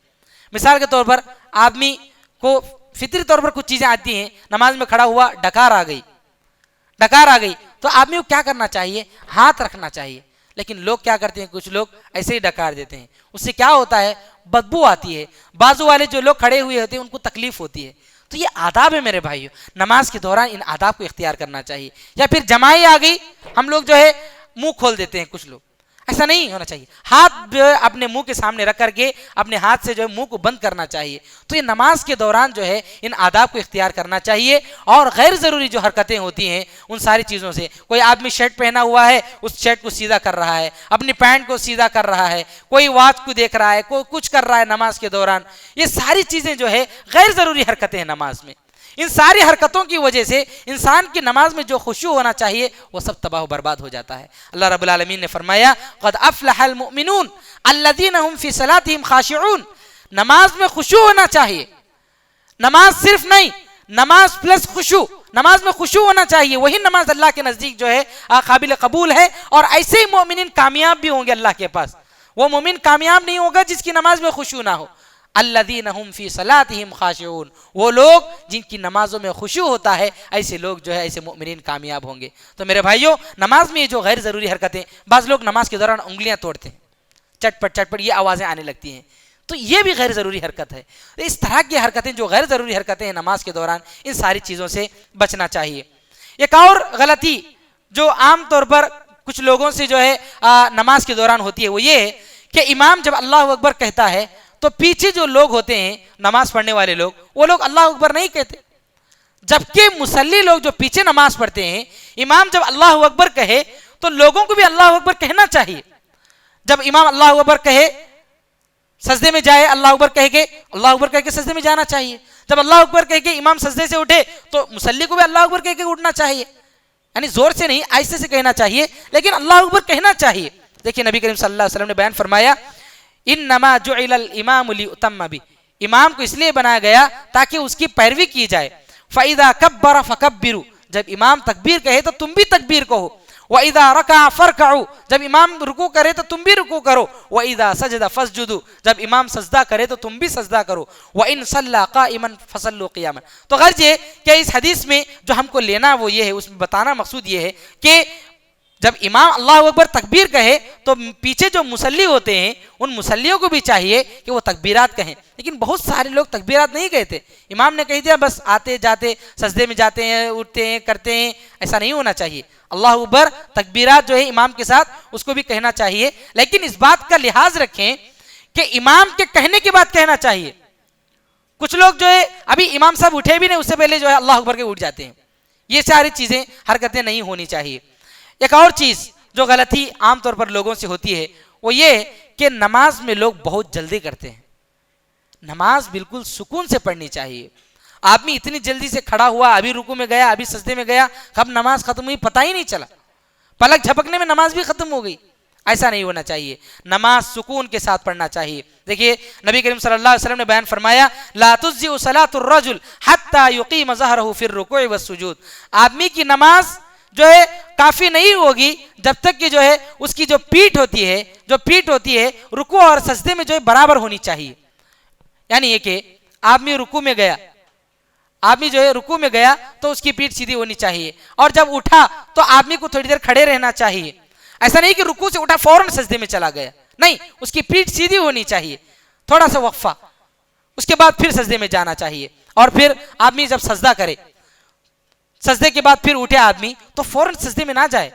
مثال کے طور پر آدمی کو فطری طور پر کچھ چیزیں آتی ہیں، نماز میں کھڑا ہوا ڈکار آ گئی تو آدمی کو کیا کرنا چاہیے؟ ہاتھ رکھنا چاہیے. لیکن لوگ کیا کرتے ہیں، کچھ لوگ ایسے ہی ڈکار دیتے ہیں. اس سے کیا ہوتا ہے؟ بدبو آتی ہے. بازو والے جو لوگ کھڑے ہوئے ہوتے ہیں ان کو تکلیف ہوتی ہے. تو یہ آداب ہے میرے بھائیو، نماز کے دوران ان آداب کو اختیار کرنا چاہیے. یا پھر جماعت آ گئی، ہم لوگ جو ہے منہ کھول دیتے ہیں. کچھ لوگ ایسا نہیں ہونا چاہیے. ہاتھ جو ہے اپنے منہ کے سامنے رکھ کر کے اپنے ہاتھ سے جو ہے منہ کو بند کرنا چاہیے. تو یہ نماز کے دوران جو ہے ان آداب کو اختیار کرنا چاہیے. اور غیر ضروری جو حرکتیں ہوتی ہیں ان ساری چیزوں سے، کوئی آدمی شرٹ پہنا ہوا ہے اس شرٹ کو سیدھا کر رہا ہے، اپنی پینٹ کو سیدھا کر رہا ہے، کوئی واچ کو دیکھ رہا ہے، کوئی کچھ کر رہا ہے نماز کے دوران، یہ ساری چیزیں جو ہے غیر ضروری حرکتیں ہیں نماز میں. ان ساری حرکتوں کی وجہ سے انسان کی نماز میں جو خشوع ہونا چاہیے وہ سب تباہ و برباد ہو جاتا ہے. اللہ رب العالمین نے فرمایا قد افلح المؤمنون الذین هم فی صلاتهم خاشعون. نماز میں خشوع ہونا چاہیے. نماز صرف نہیں، نماز پلس خشوع، نماز میں خشوع ہونا چاہیے. وہی نماز اللہ کے نزدیک جو ہے قابل قبول ہے. اور ایسے ہی مومنین کامیاب بھی ہوں گے اللہ کے پاس. وہ مومن کامیاب نہیں ہوگا جس کی نماز میں خشوع نہ ہو. الذین هم فی صلاتهم خاشعون، وہ لوگ جن کی نمازوں میں خشوع ہوتا ہے، ایسے لوگ جو ہے ایسے مومنین کامیاب ہوں گے. تو میرے بھائیوں نماز میں یہ جو غیر ضروری حرکتیں، بعض لوگ نماز کے دوران انگلیاں توڑتے ہیں، چٹ پٹ یہ آوازیں آنے لگتی ہیں، تو یہ بھی غیر ضروری حرکت ہے. اس طرح کی حرکتیں جو غیر ضروری حرکتیں ہیں نماز کے دوران، ان ساری چیزوں سے بچنا چاہیے. ایک اور غلطی جو عام طور پر کچھ لوگوں سے جو ہے نماز کے دوران ہوتی ہے وہ یہ ہے کہ امام جب اللہ اکبر کہتا ہے تو پیچھے جو لوگ ہوتے ہیں نماز پڑھنے والے لوگ، وہ لوگ اللہ اکبر نہیں کہتے. جبکہ مصلی لوگ جو پیچھے نماز پڑھتے ہیں، امام جب اللہ اکبر کہے تو لوگوں کو بھی اللہ اکبر کہنا چاہیے. جب امام اللہ اکبر کہے سجدے میں جائے، اللہ اکبر کہہ کے اللہ اکبر کہہ کے سجدے میں جانا چاہیے. جب اللہ اکبر کہہ کے امام سجدے سے اٹھے تو مصلی کو بھی اللہ اکبر کہہ کے اٹھنا چاہیے. یعنی زور سے نہیں، آہستہ سے کہنا چاہیے، لیکن اللہ اکبر کہنا چاہیے. دیکھیے نبی کریم صلی اللہ علیہ وسلم نے بیان فرمایا انما جعل الامام لیؤتم بہ، امام کو اس لیے بنایا گیا تاکہ اس کی پیروی کی جائے. فاذا کبر فکبروا، جب امام تکبیر کہے تو تم بھی تکبیر کہو. وَإِذَا رَكَعَ فَارْكَعُوا، جب امام رکوع کرے تو تم بھی رکوع کرو، وَإِذَا سَجَدَ فَاسْجُدُوا، جب امام سجدہ کرے تو تم بھی سجدہ کرو، وَإِن صَلَّى قَائِمًا فَصَلُّوا قِيَامًا۔ تو غرض یہ کہ اس حدیث میں جو ہم کو لینا وہ یہ ہے، اس میں بتانا مقصود یہ ہے کہ جب امام اللہ اکبر تکبیر کہے تو پیچھے جو مصلی ہوتے ہیں ان مصلیوں کو بھی چاہیے کہ وہ تکبیرات کہیں، لیکن بہت سارے لوگ تکبیرات نہیں کہتے، امام نے کہہ دیا بس آتے جاتے سجدے میں جاتے ہیں، اٹھتے ہیں، کرتے ہیں، ایسا نہیں ہونا چاہیے۔ اللہ اکبر تکبیرات جو ہے امام کے ساتھ اس کو بھی کہنا چاہیے، لیکن اس بات کا لحاظ رکھیں کہ امام کے کہنے کے بعد کہنا چاہیے۔ کچھ لوگ جو ہے ابھی امام صاحب اٹھے بھی نہیں اس سے پہلے جو ہے اللہ اکبر کے اٹھ جاتے ہیں، یہ ساری چیزیں حرکتیں نہیں ہونی چاہیے۔ ایک اور چیز جو غلطی عام طور پر لوگوں سے ہوتی ہے وہ یہ کہ نماز میں لوگ بہت جلدی کرتے ہیں۔ نماز بالکل سکون سے پڑھنی چاہیے۔ آدمی اتنی جلدی سے کھڑا ہوا، ابھی رکوع میں گیا، ابھی سجدے میں گیا، کب نماز ختم ہوئی پتہ ہی نہیں چلا، پلک جھپکنے میں نماز بھی ختم ہو گئی۔ ایسا نہیں ہونا چاہیے، نماز سکون کے ساتھ پڑھنا چاہیے۔ دیکھیے نبی کریم صلی اللہ علیہ وسلم نے بیان فرمایا لا تجزئ صلاۃ الرجل حتى يقيم ظهره في الركوع والسجود، آدمی کی نماز جو ہے کافی نہیں ہوگی جب تک کہ جو ہے اس کی جو پیٹھ ہوتی ہے رکوع اور سجدے میں جو ہے برابر ہونی چاہیے۔ یعنی یہ کہ آدمی رکوع میں گیا تو اس کی پیٹھ سیدھی ہونی چاہیے، اور جب اٹھا تو آدمی کو تھوڑی دیر کھڑے رہنا چاہیے۔ ایسا نہیں کہ رکوع سے اٹھا فوراً سجدے میں چلا گیا، نہیں، اس کی پیٹھ سیدھی ہونی چاہیے، تھوڑا سا وقفہ، اس کے بعد پھر سجدے میں جانا چاہیے۔ اور پھر آدمی جب سجدہ کرے، سجدے کے بعد پھر اٹھے آدمی تو فوراً سجدے میں نہ جائے،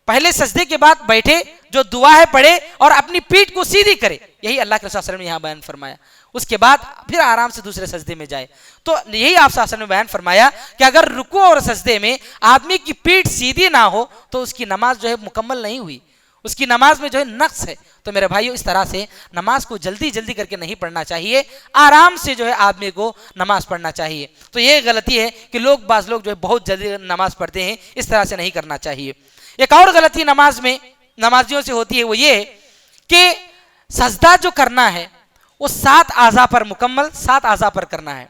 پہلے سجدے کے بعد بیٹھے، جو دعا ہے پڑھے اور اپنی پیٹھ کو سیدھی کرے، یہی اللہ کے رسول صلی اللہ علیہ وسلم نے یہاں بیان فرمایا۔ اس کے بعد پھر آرام سے دوسرے سجدے میں جائے۔ تو یہی آپ صلی اللہ علیہ وسلم نے بیان فرمایا کہ اگر رکوع اور سجدے میں آدمی کی پیٹھ سیدھی نہ ہو تو اس کی نماز جو ہے مکمل نہیں ہوئی، اس کی نماز میں جو ہے نقص ہے۔ تو میرے بھائیو اس طرح سے نماز کو جلدی جلدی کر کے نہیں پڑھنا چاہیے، آرام سے جو ہے آدمی کو نماز پڑھنا چاہیے۔ تو یہ غلطی ہے کہ بعض لوگ جو ہے بہت جلدی نماز پڑھتے ہیں، اس طرح سے نہیں کرنا چاہیے۔ ایک اور غلطی نمازیوں سے ہوتی ہے وہ یہ کہ سجدہ جو کرنا ہے وہ 7 اعضاء پر مکمل 7 اعضاء پر کرنا ہے۔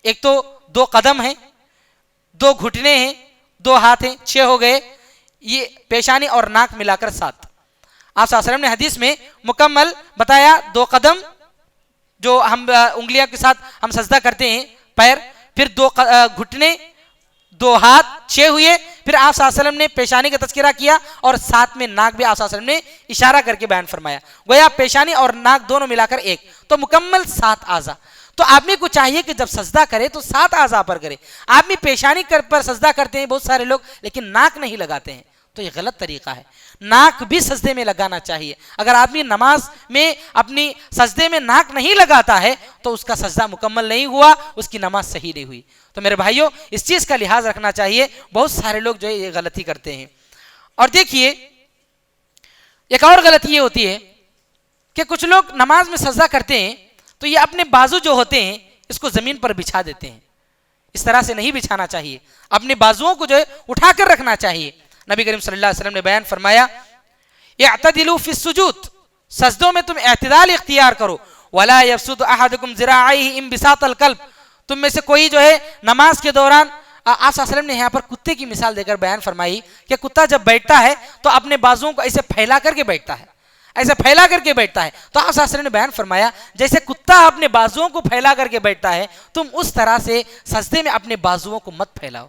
ایک تو 2 قدم ہیں، 2 گھٹنے ہیں، 2 ہاتھ ہیں، 6 ہو گئے، یہ پیشانی اور ناک ملا کر 7۔ آپ صلی اللہ علیہ وسلم نے حدیث میں مکمل بتایا، 2 قدم جو ہم انگلیاں کے ساتھ ہم سجدہ کرتے ہیں پیر، پھر 2 گھٹنے، 2 ہاتھ، 6 ہوئے، پھر آپ صلی اللہ علیہ وسلم نے پیشانی کا تذکرہ کیا اور ساتھ میں ناک بھی آپ صلی اللہ علیہ وسلم نے اشارہ کر کے بیان فرمایا، گویا پیشانی اور ناک دونوں ملا کر 1، تو مکمل 7 اعضاء۔ تو آدمی کو چاہیے کہ جب سجدہ کرے تو 7 اعضاء پر کرے۔ آدمی پیشانی پر سجدہ کرتے ہیں بہت سارے لوگ، لیکن ناک نہیں لگاتے ہیں، تو یہ غلط طریقہ ہے۔ ناک بھی سجدے میں لگانا چاہیے۔ اگر آدمی نماز میں اپنی سجدے میں ناک نہیں لگاتا ہے تو اس کا سجدہ مکمل نہیں ہوا، اس کی نماز صحیح نہیں ہوئی۔ تو میرے بھائیوں اس چیز کا لحاظ رکھنا چاہیے، بہت سارے لوگ جو ہے یہ غلطی کرتے ہیں۔ اور دیکھیے ایک اور غلطی یہ ہوتی ہے کہ کچھ لوگ نماز میں سجدہ کرتے ہیں تو یہ اپنے بازو جو ہوتے ہیں اس کو زمین پر بچھا دیتے ہیں، اس طرح سے نہیں بچھانا چاہیے، اپنے بازوؤں کو جو ہے اٹھا کر رکھنا چاہیے۔ نبی کریم صلی اللہ علیہ وسلم نے بیان فرمایا اعتدلوا فی السجود، سجدوں میں تم اعتدال اختیار کرو، ولا یبسط احدکم ذراعیہ انبساط الکلب، تم میں سے کوئی جو ہے نماز کے دوران، آپ صلی اللہ علیہ وسلم نے یہاں پر کتے کی مثال دے کر بیان فرمائی کہ کتا جب بیٹھتا ہے تو اپنے بازوؤں کو ایسے پھیلا کر کے بیٹھتا ہے، ایسے پھیلا کر کے بیٹھتا ہے۔ تو آپ صلی اللہ علیہ وسلم نے بیان فرمایا جیسے کتا اپنے بازوؤں کو پھیلا کر کے بیٹھتا ہے تم اس طرح سے سجدے میں اپنے بازوؤں کو مت پھیلاؤ۔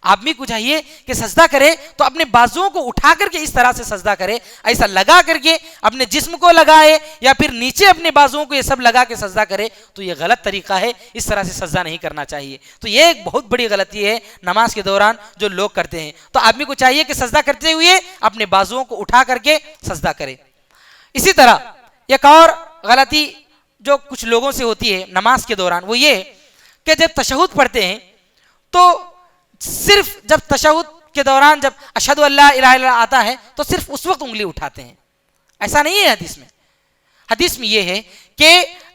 آدمی کو چاہیے کہ سجدہ کرے تو اپنے بازوؤں کو اٹھا کر کے اس طرح سے سجدہ کرے، ایسا لگا کر کے اپنے جسم کو لگائے یا پھر نیچے اپنے بازوؤں کو یہ سب لگا کے سجدہ کرے، تو یہ غلط طریقہ ہے، اس طرح سے سجدہ نہیں کرنا چاہیے۔ تو یہ ایک بہت بڑی غلطی ہے نماز کے دوران جو لوگ کرتے ہیں۔ تو آدمی کو چاہیے کہ سجدہ کرتے ہوئے اپنے بازوؤں کو اٹھا کر کے سجدہ کرے۔ اسی طرح ایک اور غلطی جو کچھ لوگوں سے ہوتی ہے نماز کے دوران وہ یہ کہ جب تشہد پڑھتے ہیں تو صرف جب تشہد کے دوران جب اشہد ان لا الہ الا اللہ آتا ہے تو صرف اس وقت انگلی اٹھاتے ہیں، ایسا نہیں ہے حدیث میں۔ حدیث میں یہ ہے کہ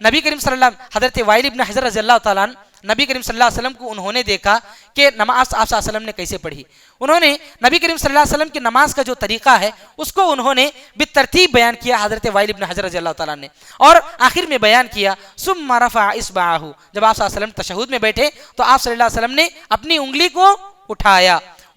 نبی کریم صلی اللہ علیہ وسلم، حضرت وائل ابن حجر رضی اللہ تعالیٰ عنہ، نبی کریم صلی اللہ علیہ وسلم کو انہوں نے دیکھا کہ نماز آپ صلی اللہ علیہ وسلم نے کیسے پڑھی۔ انہوں نے نبی کریم صلی اللہ علیہ وسلم کی نماز کا جو طریقہ ہے اس کو انہوں نے بالترتیب بیان کیا حضرت وائل ابن حجر رضی اللہ تعالیٰ نے، اور آخر میں بیان کیا ثم رفع اصبعہ، جب آپ صلی اللہ علیہ وسلم تشہد میں بیٹھے تو آپ صلی اللہ علیہ وسلم نے اپنی انگلی کو اٹھایا،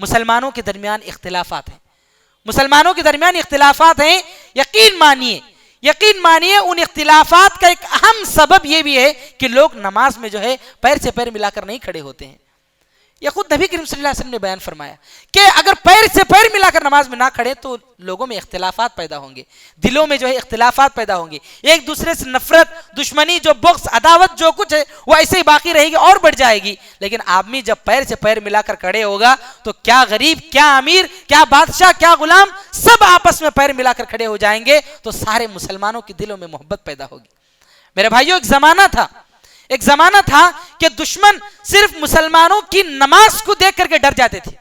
مسلمانوں کے درمیان اختلافات ہیں، مسلمانوں کے درمیان اختلافات ہیں، یقین مانیے ان اختلافات کا ایک اہم سبب یہ بھی ہے کہ لوگ نماز میں جو ہے پیر سے پیر ملا کر نہیں کھڑے ہوتے ہیں۔ یہ خود نبی کریم صلی اللہ علیہ وسلم نے بیان فرمایا کہ اگر پیر سے پیر ملا کر نماز میں نہ کھڑے تو لوگوں میں اختلافات پیدا ہوں گے، دلوں میں جو ہے اختلافات پیدا ہوں گے، ایک دوسرے سے نفرت، دشمنی، جو بغض، عداوت جو کچھ ہے وہ ایسے ہی باقی رہے گی اور بڑھ جائے گی۔ لیکن آدمی جب پیر سے پیر ملا کر کھڑے ہوگا تو کیا غریب، کیا امیر، کیا بادشاہ، کیا غلام، سب آپس میں پیر ملا کر کھڑے ہو جائیں گے تو سارے مسلمانوں کے دلوں میں محبت پیدا ہوگی۔ میرے بھائیوں، ایک زمانہ تھا کہ دشمن صرف مسلمانوں کی نماز کو دیکھ کر کے ڈر جاتے تھے۔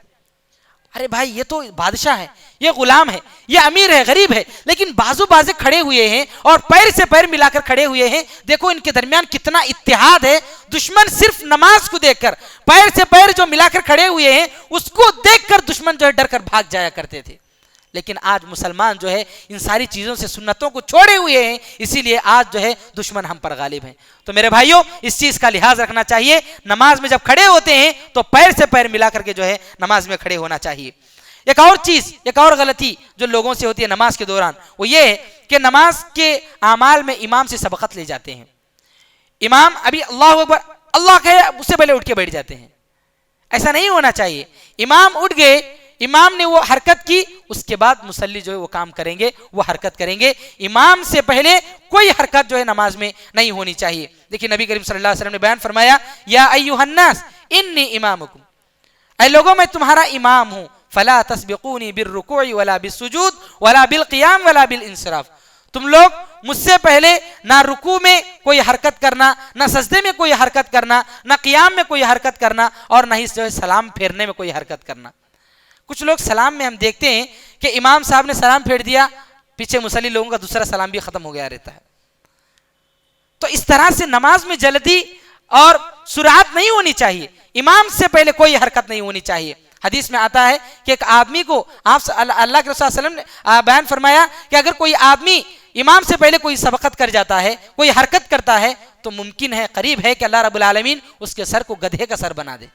ارے بھائی، یہ تو بادشاہ ہے، یہ غلام ہے، یہ امیر ہے، غریب ہے، لیکن بازو بازے کھڑے ہوئے ہیں اور پیر سے پیر ملا کر کھڑے ہوئے ہیں، دیکھو ان کے درمیان کتنا اتحاد ہے۔ دشمن صرف نماز کو دیکھ کر، پیر سے پیر جو ملا کر کھڑے ہوئے ہیں اس کو دیکھ کر دشمن جو ہے ڈر کر بھاگ جایا کرتے تھے۔ لیکن آج مسلمان جو ہے ان ساری چیزوں سے، سنتوں کو چھوڑے ہوئے ہیں، اسی لیے آج جو ہے دشمن ہم پر غالب ہیں۔ تو میرے بھائیوں، اس چیز کا لحاظ رکھنا چاہیے، نماز میں جب کھڑے ہوتے ہیں تو پیر سے پیر ملا کر کے جو ہے نماز میں کھڑے ہونا چاہیے۔ ایک اور غلطی جو لوگوں سے ہوتی ہے نماز کے دوران، وہ یہ ہے کہ نماز کے اعمال میں امام سے سبقت لے جاتے ہیں۔ امام ابھی اللہ اکبر اللہ کہے اس سے پہلے اٹھ کے بیٹھ جاتے ہیں۔ ایسا نہیں ہونا چاہیے۔ امام اٹھ گئے، امام نے وہ حرکت کی، اس کے بعد مصلی جو ہے وہ کام کریں گے، وہ حرکت کریں گے۔ امام سے پہلے کوئی حرکت جو ہے نماز میں نہیں ہونی چاہیے۔ دیکھیے نبی کریم صلی اللہ علیہ وسلم نے بیان فرمایا، یا ایھا الناس انی امامکم، اے لوگوں میں تمہارا امام ہوں، فلا تسبقونی بالرکوع ولا بالسجود ولا بالقیام ولا بالانصراف، تم لوگ مجھ سے پہلے نہ رکوع میں کوئی حرکت کرنا، نہ سجدے میں کوئی حرکت کرنا، نہ قیام میں کوئی حرکت کرنا، اور نہ ہی جو ہے سلام پھیرنے میں کوئی حرکت کرنا۔ کچھ لوگ سلام میں ہم دیکھتے ہیں کہ امام صاحب نے سلام پھیر دیا، پیچھے مصلی لوگوں کا دوسرا سلام بھی ختم ہو گیا رہتا ہے۔ تو اس طرح سے نماز میں جلدی اور سرعت نہیں ہونی چاہیے، امام سے پہلے کوئی حرکت نہیں ہونی چاہیے۔ حدیث میں آتا ہے کہ ایک آدمی کو آپ اللہ کے رسول صلی اللہ علیہ وسلم نے بیان فرمایا کہ اگر کوئی آدمی امام سے پہلے کوئی سبقت کر جاتا ہے، کوئی حرکت کرتا ہے، تو ممکن ہے، قریب ہے کہ اللہ رب العالمین اس کے سر کو گدھے کا سر بنا دے۔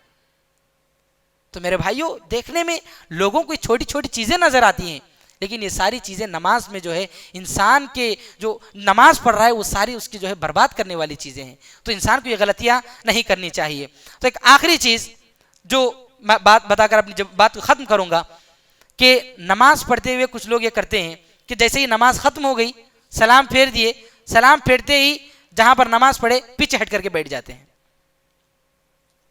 تو میرے بھائیوں، دیکھنے میں لوگوں کو چھوٹی چھوٹی چیزیں نظر آتی ہیں، لیکن یہ ساری چیزیں نماز میں جو ہے انسان کے جو نماز پڑھ رہا ہے وہ ساری اس کی جو ہے برباد کرنے والی چیزیں ہیں۔ تو انسان کو یہ غلطیاں نہیں کرنی چاہیے۔ تو ایک آخری چیز جو میں بات بتا کر اپنی بات کو ختم کروں گا کہ نماز پڑھتے ہوئے کچھ لوگ یہ کرتے ہیں کہ جیسے ہی نماز ختم ہو گئی، سلام پھیر دیے، سلام پھیرتے ہی جہاں پر نماز پڑھے پیچھے ہٹ کر کے بیٹھ جاتے ہیں۔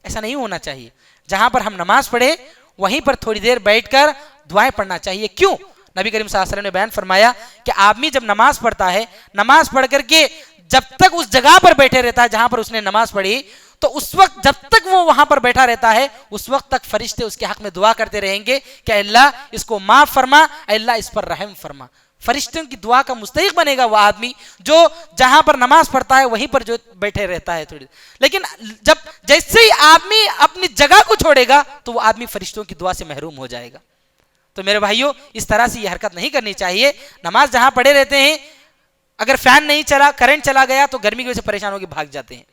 ایسا نہیں ہونا چاہیے۔ جہاں پر ہم نماز پڑھے وہیں پر تھوڑی دیر بیٹھ کر دعائیں پڑھنا چاہیے۔ کیوں؟ نبی کریم صلی اللہ علیہ وسلم نے بیان فرمایا کہ آدمی جب نماز پڑھتا ہے، نماز پڑھ کر کے جب تک اس جگہ پر بیٹھے رہتا ہے جہاں پر اس نے نماز پڑھی، تو اس وقت جب تک وہ وہاں پر بیٹھا رہتا ہے اس وقت تک فرشتے اس کے حق میں دعا کرتے رہیں گے کہ اے اللہ اس کو معاف فرما، اے اللہ اس پر رحم فرما۔ فرشتوں کی دعا کا مستحق بنے گا وہ آدمی جو جہاں پر نماز پڑھتا ہے وہیں پر جو بیٹھے رہتا ہے تھوڑی۔ لیکن جب جیسے ہی آدمی اپنی جگہ کو چھوڑے گا تو وہ آدمی فرشتوں کی دعا سے محروم ہو جائے گا۔ تو میرے بھائیوں، اس طرح سے یہ حرکت نہیں کرنی چاہیے۔ نماز جہاں پڑھے رہتے ہیں، اگر فین نہیں چلا، کرنٹ چلا گیا تو گرمی کی وجہ سے پریشان ہو کے بھاگ جاتے ہیں۔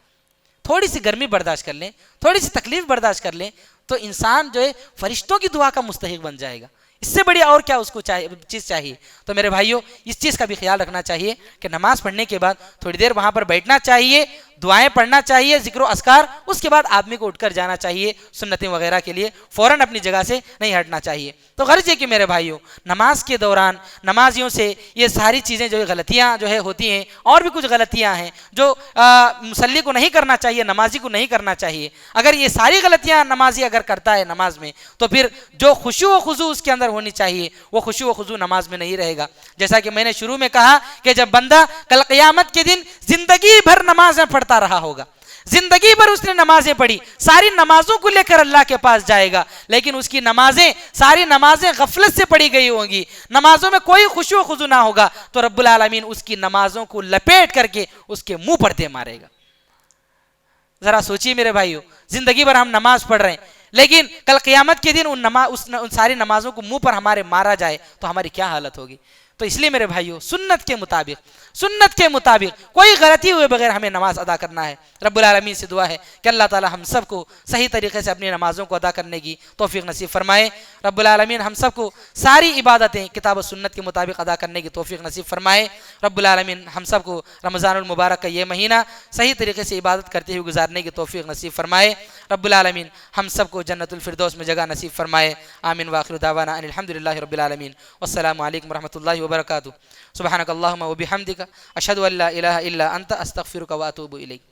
تھوڑی سی گرمی برداشت کر لیں، تھوڑی سی تکلیف برداشت کر لیں تو انسان جو ہے فرشتوں کی دعا کا مستحق بن جائے گا۔ اس سے بڑی اور کیا اس کو چیز چاہیے؟ تو میرے بھائیوں، اس چیز کا بھی خیال رکھنا چاہیے کہ نماز پڑھنے کے بعد تھوڑی دیر وہاں پر بیٹھنا چاہیے، دعائیں پڑھنا چاہیے، ذکر و اذکار، اس کے بعد آدمی کو اٹھ کر جانا چاہیے سنتیں وغیرہ کے لیے، فوراً اپنی جگہ سے نہیں ہٹنا چاہیے۔ تو غرض یہ کہ میرے بھائیوں، نماز کے دوران نمازیوں سے یہ ساری چیزیں جو غلطیاں جو ہے ہوتی ہیں، اور بھی کچھ غلطیاں ہیں جو مصلی کو نہیں کرنا چاہیے، نمازی کو نہیں کرنا چاہیے۔ اگر یہ ساری غلطیاں نمازی اگر کرتا ہے نماز میں، تو پھر جو خشوع و خضوع اس کے اندر ہونی چاہیے وہ خشوع و خضوع نماز میں نہیں رہے گا۔ جیسا کہ میں نے شروع میں کہا کہ جب بندہ کل قیامت کے دن زندگی بھر نمازیں پڑھتا رہا ہوگا، زندگی بھر اس نے نمازیں پڑھی، ساری نمازوں کو لے کر اللہ کے پاس جائے گا، لیکن اس کی ساری نمازیں غفلت سے پڑھی گئی ہوں گی، نمازوں میں کوئی خشوع و خضوع نہ ہوگا، تو رب العالمین اس کی نمازوں کو لپیٹ کر کے اس کے منہ پر دے مارے گا۔ ذرا سوچیے میرے بھائیو، زندگی بھر ہم نماز پڑھ رہے ہیں، لیکن کل قیامت کے دن ان ساری نمازوں کو منہ پر ہمارے مارا جائے تو ہماری کیا حالت ہوگی؟ تو اس لیے میرے بھائیوں سنت کے مطابق کوئی غلطی ہوئے بغیر ہمیں نماز ادا کرنا ہے۔ رب العالمین سے دعا ہے کہ اللہ تعالی ہم سب کو صحیح طریقے سے اپنی نمازوں کو ادا کرنے کی توفیق نصیب فرمائے۔ رب العالمین ہم سب کو ساری عبادتیں کتاب و سنت کے مطابق ادا کرنے کی توفیق نصیب فرمائے۔ رب العالمین ہم سب کو رمضان المبارک کا یہ مہینہ صحیح طریقے سے عبادت کرتے ہوئے گزارنے کی توفیق نصیب فرمائے۔ رب العالمین ہم سب کو جنت الفردوس میں جگہ نصیب فرمائے۔ آمین وآخر دعوانا ان الحمدللہ رب العالمین والسلام علیکم ورحمۃ اللہ وبرکاتہ۔ سبحانک اللہم وبحمدک اشہد ان لا الہ الا انت استغفرک واتوب الیک۔